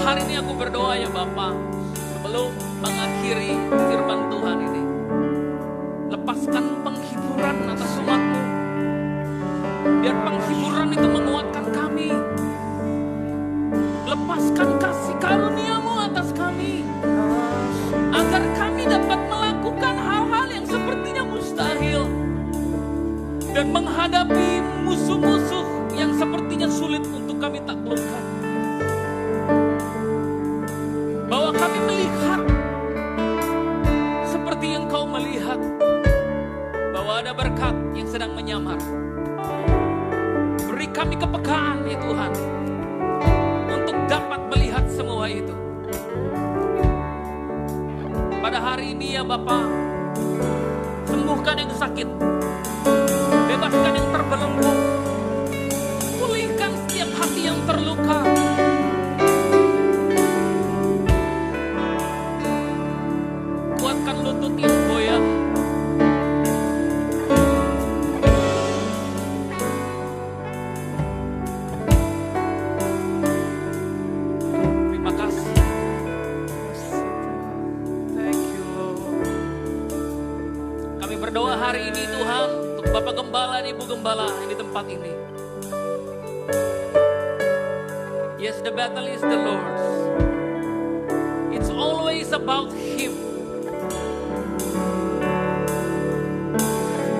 Hari ini aku berdoa ya Bapa, sebelum mengakhiri firman Tuhan ini, lepaskan penghiburan atas umat-Mu. Biar penghiburan itu menguatkan kami. Lepaskan kasih karunia-Mu atas kami, agar kami dapat melakukan hal-hal yang sepertinya mustahil dan menghadapi musuh-musuh yang sepertinya sulit untuk kami taklukkan. Bahwa kami melihat seperti yang Kau melihat, bahwa ada berkat yang sedang menyamar. Beri kami kepekaan ya Tuhan, untuk dapat melihat semua itu. Pada hari ini ya Bapa, sembuhkan yang sakit, bebaskan yang terbelenggu, pulihkan setiap hati yang terluka. Kuatkan lutut yang goyah. Terima kasih. Thank you Lord. Kami berdoa hari ini Tuhan, untuk Bapak Gembala dan Ibu Gembala yang di tempat ini. Yes, the battle is the Lord's. It's always about Him.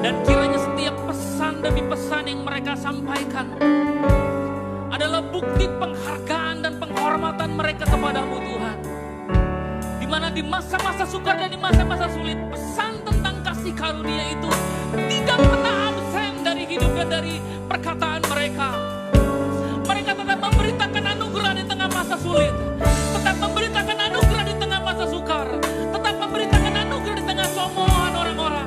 Dan kiranya setiap pesan demi pesan yang mereka sampaikan adalah bukti penghargaan dan penghormatan mereka kepadamu Tuhan. Di mana di masa-masa sukar dan di masa-masa sulit, pesan tentang kasih karunia itu tidak pernah absen dari hidup dan dari perkataan mereka. Mereka tetap memberitakan anugerah di tengah masa sulit, tetap memberitakan anugerah di tengah masa sukar, tetap memberitakan anugerah di tengah cemoohan orang-orang.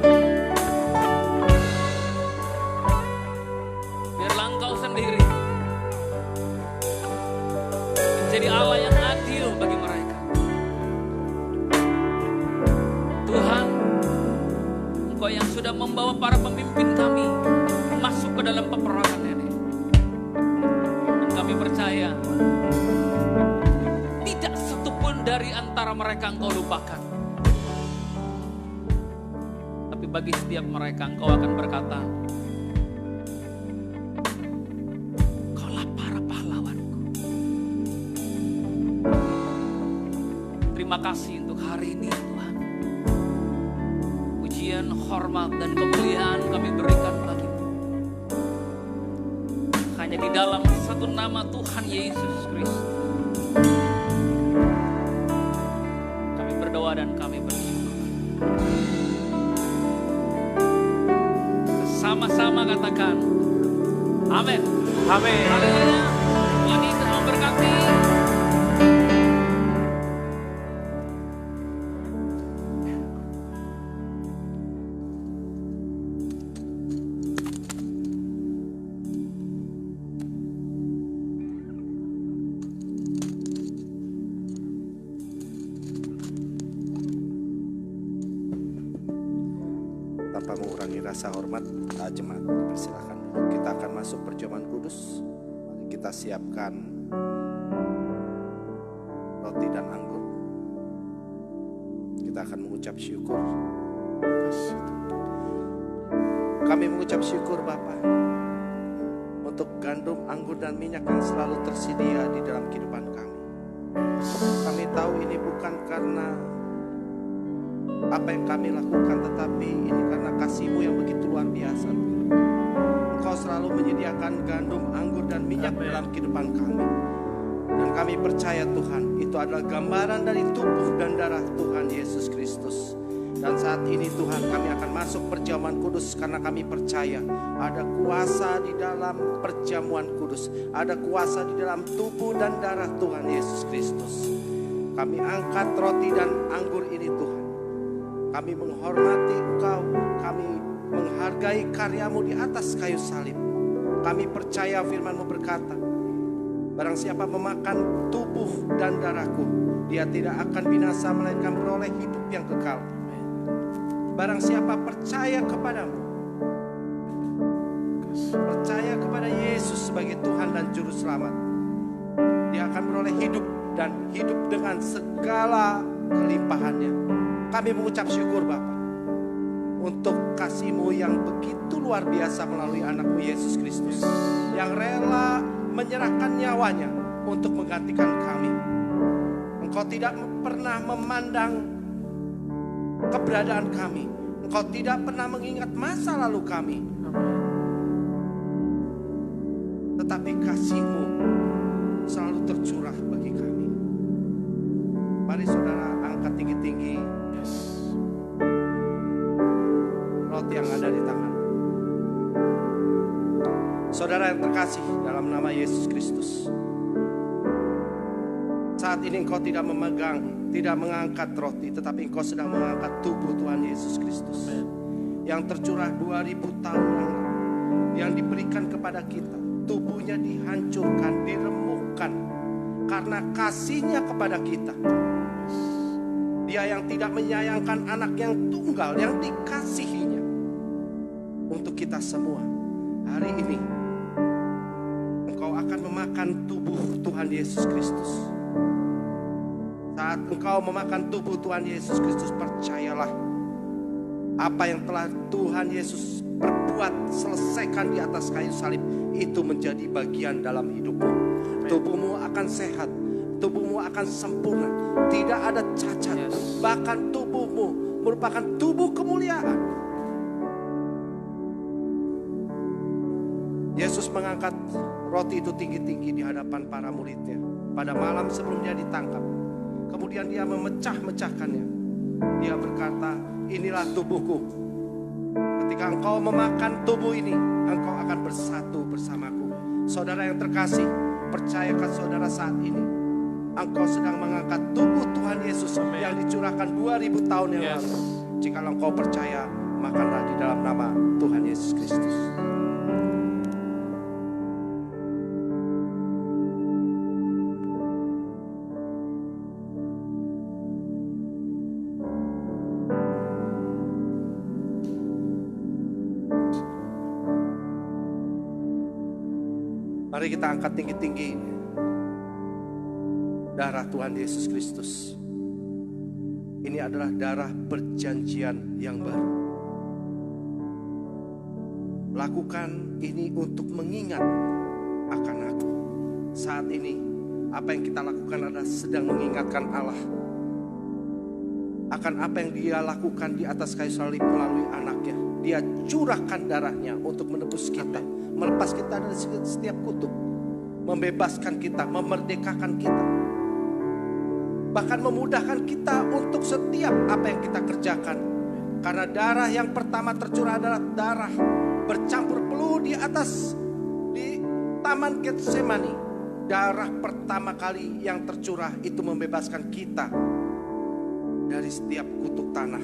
Biarlah Engkau sendiri menjadi Allah yang adil bagi mereka. Tuhan, Engkau yang sudah membawa para pemimpin kami masuk ke dalam peperangan ini. Dan kami percaya, tidak satupun dari antara mereka Engkau lupakan. Tapi bagi setiap mereka Engkau akan berkata, Kaulah para pahlawanku. Terima kasih untuk hari ini Tuhan. Pujian, hormat, dan kemuliaan kami berikan bagi-Mu. Hanya di dalam satu nama Tuhan Yesus Kristus kami berdoa dan kami bersyukur. Sama-sama katakan amin. Amin. Haleluya. Tuhan Yesus memberkati. Tanpa mengurangi rasa hormat, jemaat persilakan duduk. Kita akan masuk perjamuan kudus. Mari kita siapkan roti dan anggur. Kita akan mengucap syukur. Kami mengucap syukur Bapa untuk gandum, anggur dan minyak yang selalu tersedia di dalam kehidupan kami. Kami tahu ini bukan karena apa yang kami lakukan, tetapi ini karena kasih-Mu yang begitu luar biasa. Engkau selalu menyediakan gandum, anggur, dan minyak dalam kehidupan kami. Dan kami percaya Tuhan, itu adalah gambaran dari tubuh dan darah Tuhan Yesus Kristus. Dan saat ini Tuhan, kami akan masuk perjamuan kudus karena kami percaya ada kuasa di dalam perjamuan kudus. Ada kuasa di dalam tubuh dan darah Tuhan Yesus Kristus. Kami angkat roti dan anggur ini Tuhan. Kami menghormati Engkau, kami menghargai karya-Mu di atas kayu salib. Kami percaya firman-Mu berkata, barang siapa memakan tubuh dan darah-Ku, dia tidak akan binasa melainkan beroleh hidup yang kekal. Barang siapa percaya kepadamu, percaya kepada Yesus sebagai Tuhan dan Juru Selamat, dia akan beroleh hidup dan hidup dengan segala kelimpahannya. Kami mengucap syukur Bapa untuk kasih-Mu yang begitu luar biasa melalui anak-Mu Yesus Kristus yang rela menyerahkan nyawanya untuk menggantikan kami. Engkau tidak pernah memandang keberadaan kami. Engkau tidak pernah mengingat masa lalu kami. Tetapi kasih-Mu selalu tercurah bagi kami. Mari saudara angkat tinggi-tinggi roti yang ada di tangan. Saudara yang terkasih dalam nama Yesus Kristus, saat ini engkau tidak memegang, tidak mengangkat roti, tetapi engkau sedang mengangkat tubuh Tuhan Yesus Kristus yang tercurah 2000 tahun yang lalu, yang diberikan kepada kita. Tubuhnya dihancurkan, diremukkan karena kasihnya kepada kita. Dia yang tidak menyayangkan anak yang tunggal yang dikasihinya untuk kita semua. Hari ini engkau akan memakan tubuh Tuhan Yesus Kristus. Saat engkau memakan tubuh Tuhan Yesus Kristus, percayalah apa yang telah Tuhan Yesus perbuat, selesaikan di atas kayu salib, itu menjadi bagian dalam hidupmu. Tubuhmu akan sehat, tubuhmu akan sempurna, tidak ada cacat. Bahkan tubuhmu merupakan tubuh kemuliaan. Yesus mengangkat roti itu tinggi-tinggi di hadapan para muridnya pada malam sebelum dia ditangkap. Kemudian dia memecah-mecahkannya. Dia berkata, inilah tubuhku. Ketika engkau memakan tubuh ini, engkau akan bersatu bersamaku. Saudara yang terkasih, percayakan saudara saat ini, engkau sedang mengangkat tubuh Tuhan Yesus yang dicurahkan 2000 tahun yang lalu. Jika engkau percaya, makanlah di dalam nama Tuhan Yesus Kristus. Mari kita angkat tinggi-tinggi darah Tuhan Yesus Kristus. Ini adalah darah perjanjian yang baru. Lakukan ini untuk mengingat akan aku. Saat ini apa yang kita lakukan adalah sedang mengingatkan Allah akan apa yang dia lakukan di atas kayu salib melalui anaknya. Dia curahkan darahnya untuk menebus kita, melepas kita dari setiap kutuk, membebaskan kita, memerdekakan kita, bahkan memudahkan kita untuk setiap apa yang kita kerjakan. Karena darah yang pertama tercurah adalah darah bercampur peluh di Taman Getsemani. Darah pertama kali yang tercurah itu membebaskan kita dari setiap kutuk tanah.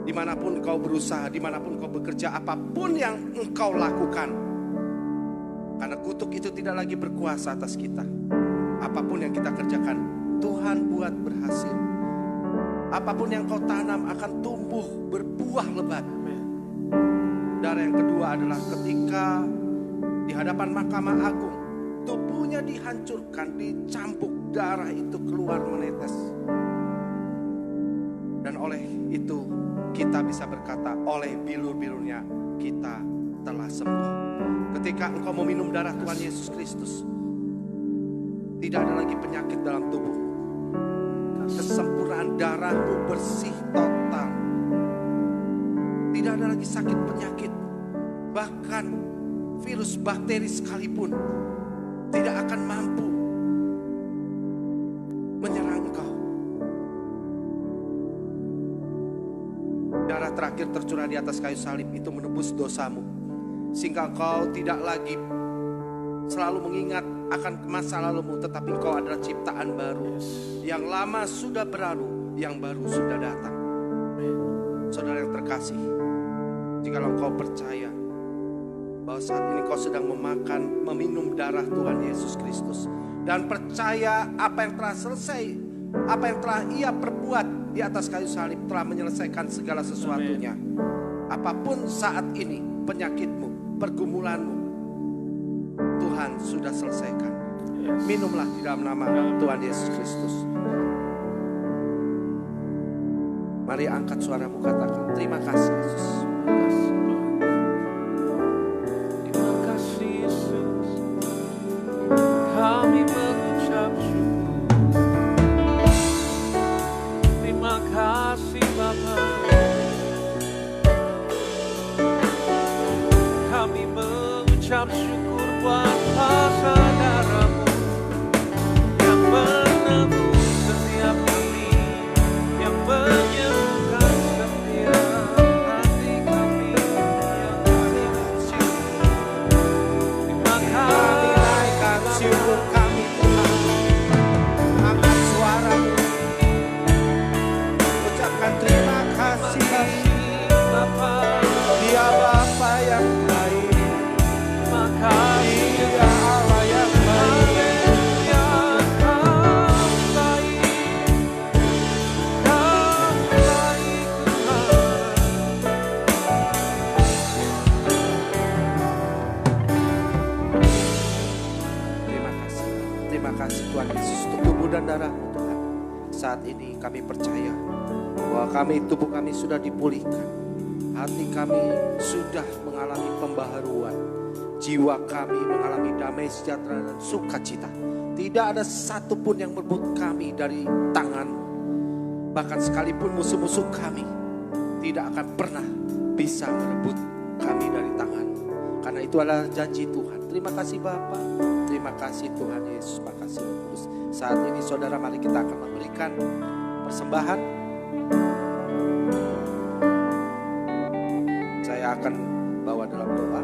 Dimanapun engkau berusaha, dimanapun engkau bekerja, apapun yang engkau lakukan, karena kutuk itu tidak lagi berkuasa atas kita. Apapun yang kita kerjakan, Tuhan buat berhasil. Apapun yang kau tanam akan tumbuh berbuah lebat. Darah yang kedua adalah ketika di hadapan Mahkamah Agung, tubuhnya dihancurkan, dicampuk, darah itu keluar menetes. Dan oleh itu kita bisa berkata, oleh bilur-bilurnya kita telah sembuh. Ketika engkau meminum darah Tuhan Yesus Kristus, tidak ada lagi penyakit dalam tubuh. Kesempurnaan darahmu bersih total. Tidak ada lagi sakit penyakit. Bahkan virus bakteri sekalipun tidak akan mampu menyerang engkau. Darah terakhir tercurah di atas kayu salib itu menebus dosamu, sehingga engkau tidak lagi selalu mengingat akan masa lalumu, tetapi engkau adalah ciptaan baru. Yang lama sudah berlalu, yang baru sudah datang. Saudara yang terkasih, jika engkau percaya bahwa saat ini kau sedang meminum darah Tuhan Yesus Kristus, dan percaya apa yang telah selesai, apa yang telah ia perbuat di atas kayu salib telah menyelesaikan segala sesuatunya. Apapun saat ini penyakitmu, pergumulanmu, Tuhan sudah selesaikan. Minumlah di dalam nama Tuhan Yesus Kristus. Mari angkat suaramu, katakan terima kasih Yesus. Terima kasih Yesus. Kami mengucap syukur. Terima kasih Bapa. Kami mengucap syukur buat kuasa darah-Mu yang menebus setiap kami, yang menyembuhkan setiap hati kami yang kami bersyukur. Terima kasih. Naikkan syukur kami Tuhan. Angkat suaramu, ucapkan terima kasih. Bapa, Dia Bapa yang baik. terima kasih. Dia Allah yang baik. Haleluya, Kau baik. Kau baik Terima kasih Tuhan Yesus untuk tubuh dan darah-Mu Tuhan. Saat ini kami percaya bahwa tubuh kami sudah dipulihkan. Hati kami sudah mengalami pembaharuan. Jiwa kami mengalami damai sejahtera dan sukacita. Tidak ada satupun yang merebut kami dari tangan-Mu. Bahkan sekalipun musuh-musuh kami tidak akan pernah bisa merebut kami dari tangan-Mu. Karena itu adalah janji Tuhan. Terima kasih Bapa. Terima kasih Tuhan Yesus. Terima kasih Roh Kudus. Saat ini saudara, mari kita akan memberikan persembahan. Saya akan bawa dalam doa.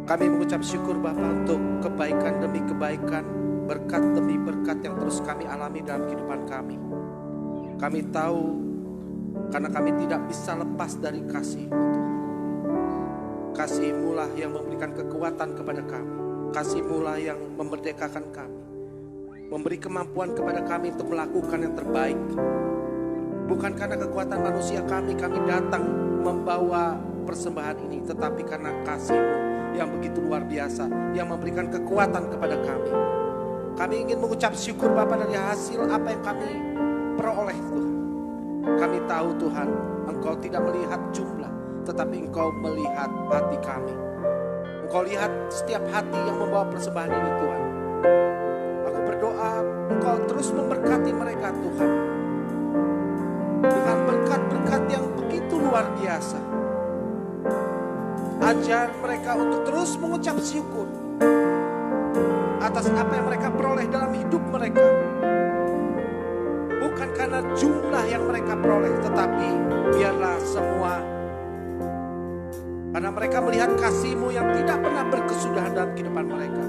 Kami mengucap syukur Bapa untuk kebaikan demi kebaikan, berkat demi berkat yang terus kami alami dalam kehidupan kami. Kami tahu karena kami tidak bisa lepas dari kasih-Mu Tuhan. Kasih-Mu lah yang memberikan kekuatan kepada kami. Kasih-Mu lah yang memerdekakan kami. Memberi kemampuan kepada kami untuk melakukan yang terbaik. Bukan karena kekuatan manusia kami datang membawa persembahan ini, tetapi karena kasih-Mu yang begitu luar biasa, yang memberikan kekuatan kepada kami. Kami ingin mengucap syukur Bapa dari hasil apa yang kami peroleh Tuhan. Kami tahu Tuhan, Engkau tidak melihat jumlah, tetapi Engkau melihat hati kami. Engkau lihat setiap hati yang membawa persembahan ini Tuhan. Aku berdoa Engkau terus memberkati mereka Tuhan, dengan berkat-berkat yang begitu luar biasa. Ajar mereka untuk terus mengucap syukur atas apa yang mereka peroleh dalam hidup mereka. Bukan karena jumlah yang mereka peroleh, tetapi biarlah semua karena mereka melihat kasih-Mu yang tidak pernah berkesudahan dalam kehidupan mereka.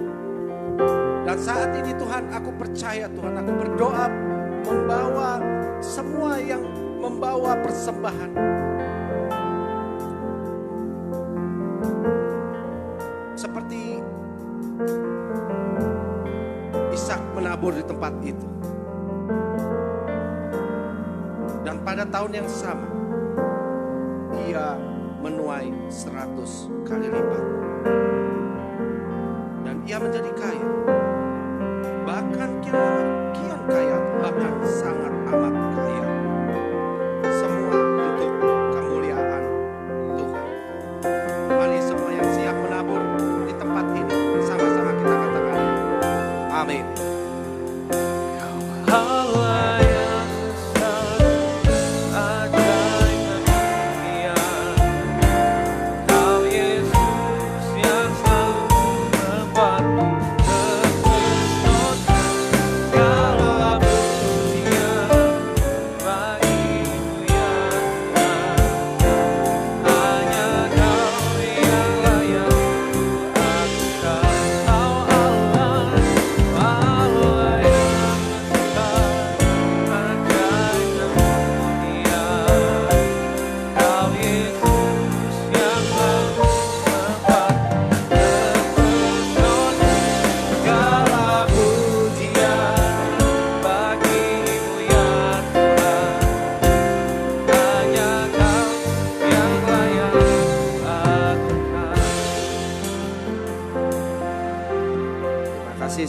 Dan saat ini Tuhan, aku percaya Tuhan, aku berdoa membawa semua yang membawa persembahan, seperti Ishak menabur di tempat itu. Dan pada tahun yang sama, ia menuai 100 kali lipat. Dan ia menjadi kaya. Bahkan kian kaya, bahkan sangat amat kaya. Semua untuk kemuliaan Tuhan. Mari semua yang siap menabur di tempat ini, sama-sama kita katakan amin.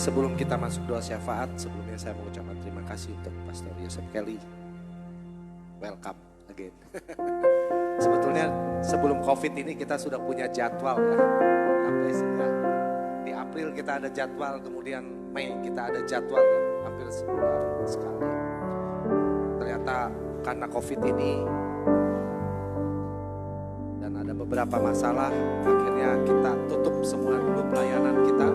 Sebelum kita masuk doa syafaat, sebelumnya saya mengucapkan terima kasih untuk Pastor Yosef Kelly. Welcome again. Sebetulnya sebelum COVID ini kita sudah punya jadwal ya. Di April kita ada jadwal, kemudian Mei kita ada jadwal ya. Hampir sebulan sekali. Ternyata karena COVID ini dan ada beberapa masalah, akhirnya kita tutup semua dulu pelayanan kita.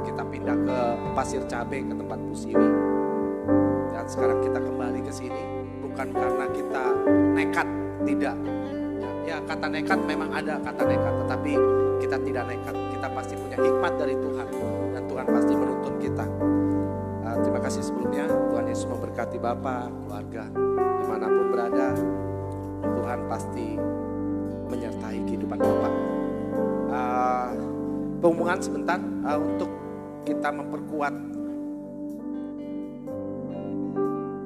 Kita pindah ke Pasir Cabe, ke tempat Bu Siwi. Dan sekarang kita kembali ke sini bukan karena kita nekat, tidak. Ya kata nekat memang ada kata nekat, tetapi kita tidak nekat. Kita pasti punya hikmat dari Tuhan dan Tuhan pasti menuntun kita. Terima kasih sebelumnya. Tuhan Yesus memberkati Bapak, keluarga, dimanapun berada. Tuhan pasti menyertai kehidupan Bapak. Pengumuman sebentar untuk kita memperkuat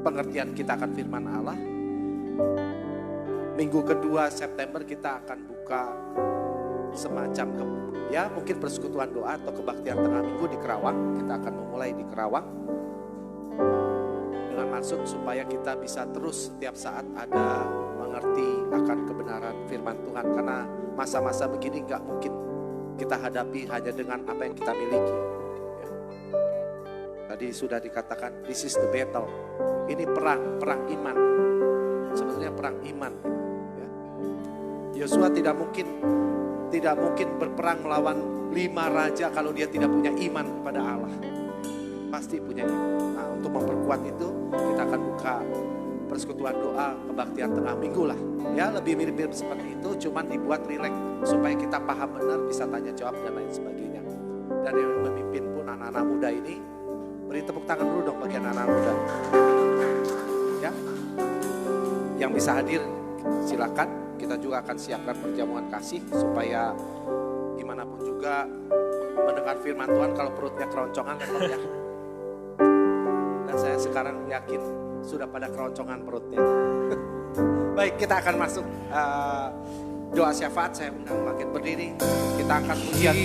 pengertian kita akan firman Allah. Minggu kedua September kita akan buka semacam mungkin persekutuan doa atau kebaktian tengah minggu di Kerawang. Kita akan memulai di Kerawang dengan maksud supaya kita bisa terus setiap saat ada mengerti akan kebenaran firman Tuhan. Karena masa-masa begini gak mungkin kita hadapi hanya dengan apa yang kita miliki. Tadi sudah dikatakan, this is the battle. Ini perang iman. Sebenarnya perang iman. Ya. Yosua tidak mungkin berperang melawan 5 raja kalau dia tidak punya iman kepada Allah. Pasti punya iman. Nah, untuk memperkuat itu kita akan buka persekutuan doa kebaktian tengah minggu lah. Ya, lebih mirip-mirip seperti itu, cuman dibuat rileks supaya kita paham benar, bisa tanya jawab dan lain sebagainya. Dan yang memimpin pun anak-anak muda ini, beri tepuk tangan dulu dong bagi anak-anak muda. Ya, yang bisa hadir silakan. Kita juga akan siapkan perjamuan kasih supaya gimana pun juga mendengar firman Tuhan kalau perutnya keroncongan ya. Dan saya sekarang yakin sudah pada keroncongan perutnya. Baik, kita akan masuk doa syafaat. Saya undang bangkit berdiri. Kita akan pujian.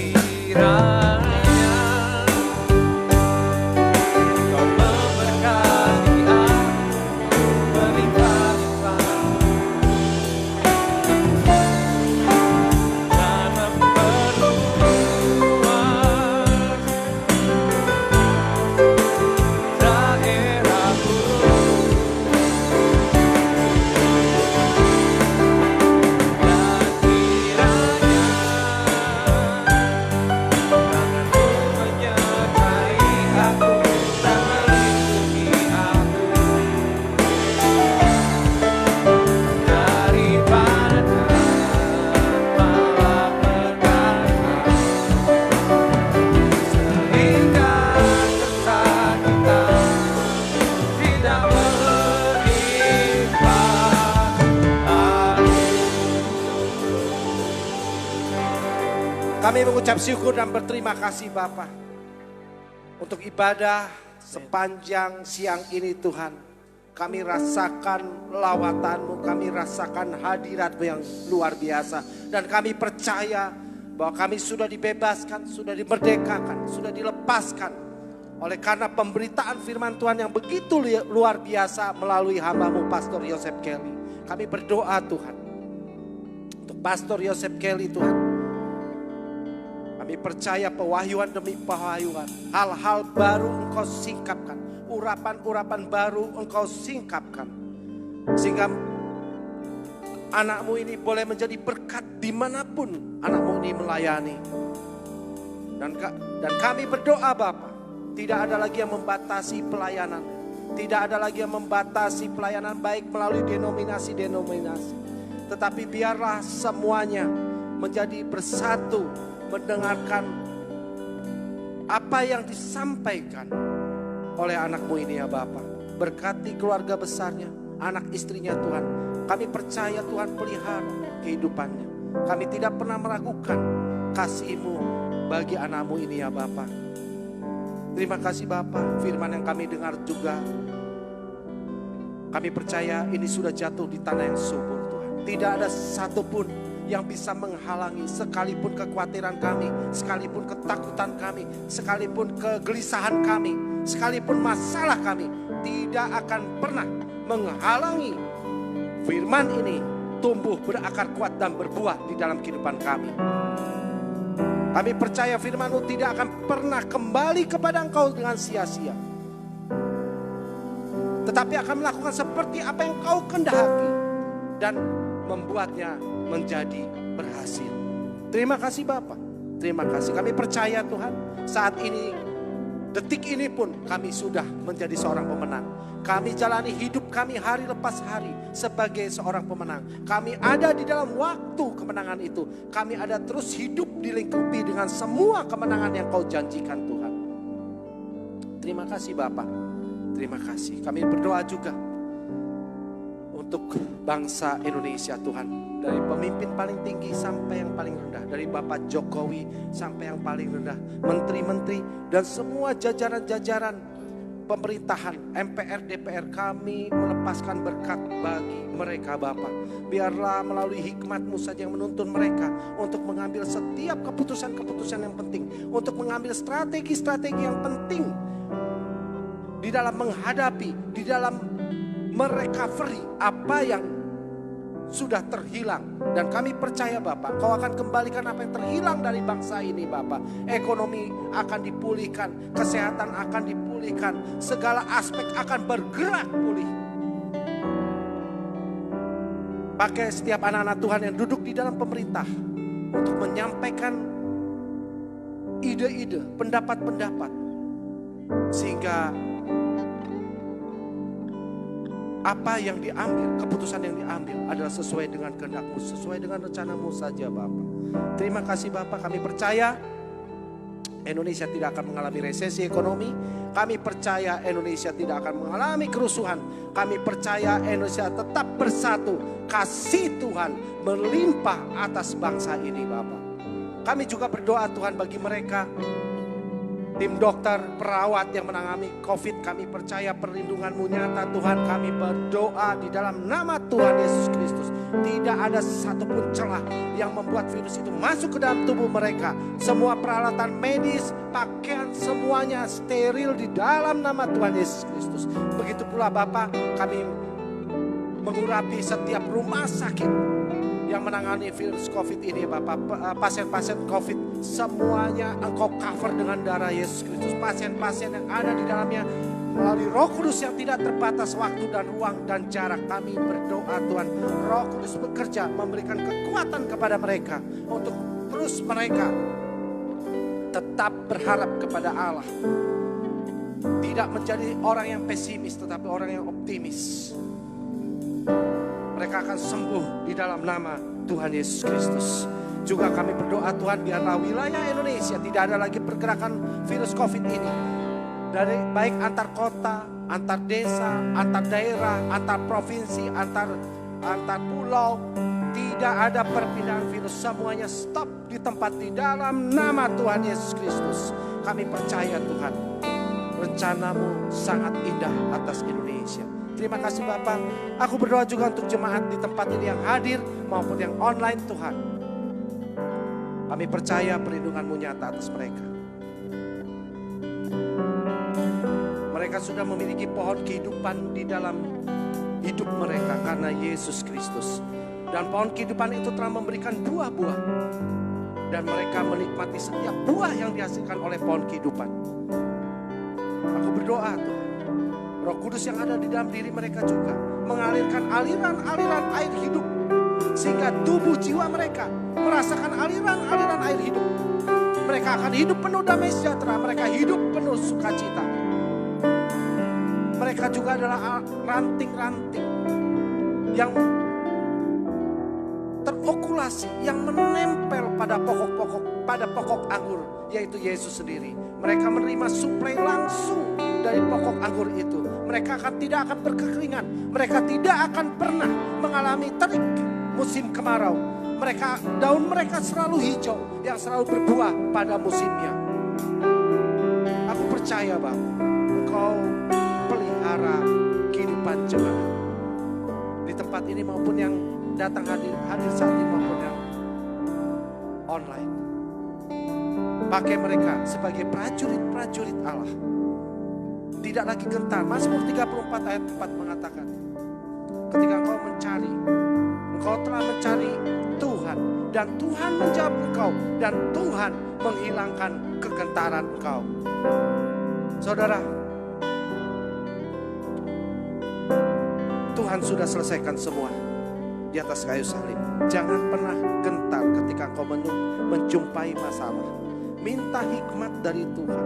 Kami mengucap syukur dan berterima kasih Bapa untuk ibadah sepanjang siang ini Tuhan. Kami rasakan lawatan-Mu, kami rasakan hadirat-Mu yang luar biasa. Dan kami percaya bahwa kami sudah dibebaskan, sudah dimerdekakan, sudah dilepaskan. Oleh karena pemberitaan firman Tuhan yang begitu luar biasa melalui hamba-Mu Pastor Yosef Kelly. Kami berdoa Tuhan untuk Pastor Yosef Kelly Tuhan. Kami percaya pewahyuan demi pewahyuan, hal-hal baru Engkau singkapkan, urapan-urapan baru Engkau singkapkan. Sehingga anak-Mu ini boleh menjadi berkat dimanapun anak-Mu ini melayani. Dan kami berdoa Bapa, tidak ada lagi yang membatasi pelayanan. Tidak ada lagi yang membatasi pelayanan baik melalui denominasi-denominasi. Tetapi biarlah semuanya menjadi bersatu, mendengarkan apa yang disampaikan oleh anak-Mu ini ya Bapa. Berkati keluarga besarnya, anak istrinya Tuhan. Kami percaya Tuhan pelihara kehidupannya. Kami tidak pernah meragukan kasih-Mu bagi anak-Mu ini ya Bapa. Terima kasih Bapa, firman yang kami dengar juga. Kami percaya ini sudah jatuh di tanah yang subur Tuhan. Tidak ada satupun yang bisa menghalangi, sekalipun kekhawatiran kami, sekalipun ketakutan kami, sekalipun kegelisahan kami, sekalipun masalah kami, tidak akan pernah menghalangi firman ini tumbuh, berakar kuat dan berbuah di dalam kehidupan kami. Kami percaya firman-Mu tidak akan pernah kembali kepada Engkau dengan sia-sia, tetapi akan melakukan seperti apa yang Kau kehendaki dan membuatnya menjadi berhasil. Terima kasih Bapa. Terima kasih. Kami percaya Tuhan, saat ini, detik ini pun kami sudah menjadi seorang pemenang. Kami jalani hidup kami hari lepas hari sebagai seorang pemenang. Kami ada di dalam waktu kemenangan itu. Kami ada terus hidup dilingkupi dengan semua kemenangan yang Kau janjikan Tuhan. Terima kasih Bapa. Terima kasih. Kami berdoa juga untuk bangsa Indonesia Tuhan. Dari pemimpin paling tinggi sampai yang paling rendah. Dari Bapak Jokowi sampai yang paling rendah. Menteri-menteri dan semua jajaran-jajaran pemerintahan, MPR, DPR, kami melepaskan berkat bagi mereka Bapak. Biarlah melalui hikmat-Mu saja yang menuntun mereka untuk mengambil setiap keputusan-keputusan yang penting. Untuk mengambil strategi-strategi yang penting di dalam menghadapi, di dalam merecovery apa yang sudah terhilang. Dan kami percaya Bapak, Engkau akan kembalikan apa yang terhilang dari bangsa ini Bapak. Ekonomi akan dipulihkan, kesehatan akan dipulihkan, segala aspek akan bergerak pulih. Pakai setiap anak-anak Tuhan yang duduk di dalam pemerintah untuk menyampaikan ide-ide, pendapat-pendapat, sehingga apa yang diambil, keputusan yang diambil adalah sesuai dengan kehendak-Mu, sesuai dengan rencana-Mu saja Bapak. Terima kasih Bapak, kami percaya Indonesia tidak akan mengalami resesi ekonomi. Kami percaya Indonesia tidak akan mengalami kerusuhan. Kami percaya Indonesia tetap bersatu. Kasih Tuhan melimpah atas bangsa ini Bapak. Kami juga berdoa Tuhan bagi mereka, tim dokter, perawat yang menangani COVID. Kami percaya perlindungan-Mu nyata Tuhan. Kami berdoa di dalam nama Tuhan Yesus Kristus. Tidak ada satupun celah yang membuat virus itu masuk ke dalam tubuh mereka. Semua peralatan medis, pakaian, semuanya steril di dalam nama Tuhan Yesus Kristus. Begitu pula Bapak, kami mengurapi setiap rumah sakit yang menangani virus COVID ini Bapak. Pasien-pasien COVID semuanya Engkau cover dengan darah Yesus Kristus. Pasien-pasien yang ada di dalamnya melalui Roh Kudus yang tidak terbatas waktu dan ruang dan jarak. Kami berdoa Tuhan, Roh Kudus bekerja memberikan kekuatan kepada mereka untuk terus mereka tetap berharap kepada Allah. Tidak menjadi orang yang pesimis tetapi orang yang optimis. Mereka akan sembuh di dalam nama Tuhan Yesus Kristus. Juga kami berdoa Tuhan, biarlah wilayah Indonesia tidak ada lagi pergerakan virus COVID ini. Dari baik antar kota, antar desa, antar daerah, antar provinsi, antar pulau. Tidak ada perpindahan virus, semuanya stop di tempat di dalam nama Tuhan Yesus Kristus. Kami percaya Tuhan, rencana-Mu sangat indah atas Indonesia. Terima kasih Bapak. Aku berdoa juga untuk jemaat di tempat ini yang hadir maupun yang online Tuhan. Kami percaya perlindungan-Mu nyata atas mereka. Mereka sudah memiliki pohon kehidupan di dalam hidup mereka karena Yesus Kristus. Dan pohon kehidupan itu telah memberikan buah-buah. Dan mereka menikmati setiap buah yang dihasilkan oleh pohon kehidupan. Aku berdoa Tuhan, Roh Kudus yang ada di dalam diri mereka juga mengalirkan aliran-aliran air hidup. Sehingga tubuh jiwa mereka merasakan aliran-aliran air hidup. Mereka akan hidup penuh damai sejahtera. Mereka hidup penuh sukacita. Mereka juga adalah ranting-ranting yang terokulasi, yang menempel pada pokok anggur, yaitu Yesus sendiri. Mereka menerima suplai langsung dari pokok anggur itu. Mereka tidak akan berkekeringan. Mereka tidak akan pernah mengalami terik musim kemarau. Daun mereka selalu hijau, yang selalu berbuah pada musimnya. Aku percaya Bapak, Engkau pelihara kehidupan jemaat di tempat ini maupun yang datang hadir saat ini maupun yang online. Pakai mereka sebagai prajurit-prajurit Allah. Tidak lagi gentar. Mazmur 34 ayat 4 mengatakan, ketika engkau telah mencari Tuhan, dan Tuhan menjawab engkau, dan Tuhan menghilangkan kegentaran engkau. Saudara, Tuhan sudah selesaikan semua di atas kayu salib. Jangan pernah gentar ketika engkau menjumpai masalah. Minta hikmat dari Tuhan.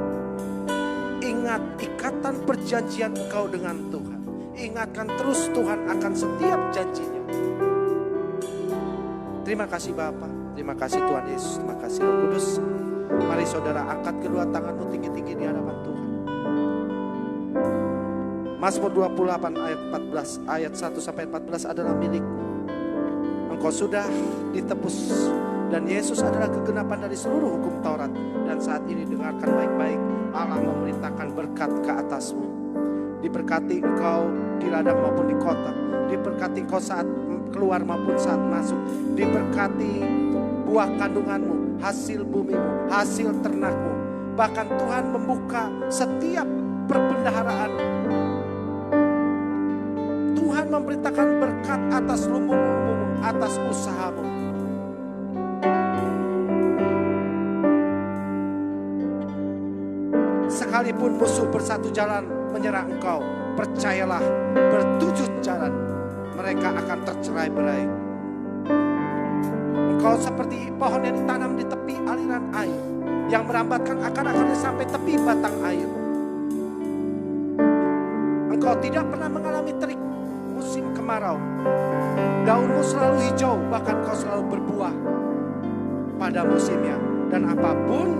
Ingat ikatan perjanjian engkau dengan Tuhan. Ingatkan terus Tuhan akan setiap janjinya. Terima kasih Bapa, terima kasih Tuhan Yesus, terima kasih Roh Kudus. Mari saudara angkat kedua tanganmu tinggi-tinggi di hadapan Tuhan. Mazmur 28 ayat 1 sampai 14 adalah milikmu. Engkau sudah ditebus dan Yesus adalah kegenapan dari seluruh hukum Taurat. Dan saat ini dengarkan baik-baik, Allah memerintahkan berkat ke atasmu. Diberkati engkau di ladang maupun di kota. Diberkati engkau saat keluar maupun saat masuk. Diberkati buah kandunganmu, hasil bumimu, hasil ternakmu. Bahkan Tuhan membuka setiap perbendaharaan. Tuhan memberitakan berkat atas lumbungmu, atas usahamu. Sekalipun musuh bersatu jalan menyerang engkau, percayalah, bertujuh jalan mereka akan tercerai-berai. Engkau seperti pohon yang ditanam di tepi aliran air, yang merambatkan akar-akarnya sampai tepi batang air. Engkau tidak pernah mengalami terik musim kemarau. Daunmu selalu hijau, bahkan kau selalu berbuah pada musimnya. Dan apapun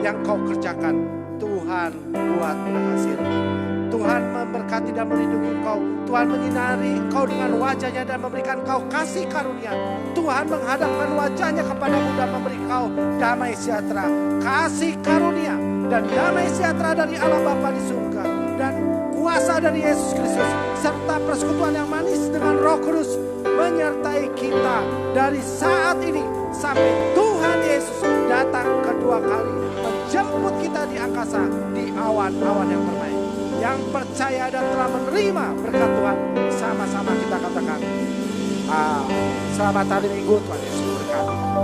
yang kau kerjakan, Tuhan buat berhasil. Tuhan memberkati dan melindungi engkau. Tuhan menyinari engkau dengan wajahnya dan memberikan engkau kasih karunia. Tuhan menghadapkan wajahnya kepadamu dan memberi engkau damai sejahtera. Kasih karunia dan damai sejahtera dari Allah Bapa di surga. Dan kuasa dari Yesus Kristus serta persekutuan yang manis dengan Roh Kudus menyertai kita dari saat ini sampai Tuhan Yesus datang kedua kali menjemput kita di angkasa di awan-awan yang bermain. Yang percaya dan telah menerima berkat Tuhan, sama-sama kita katakan, selamat hari Minggu, Tuhan Yesus berkati.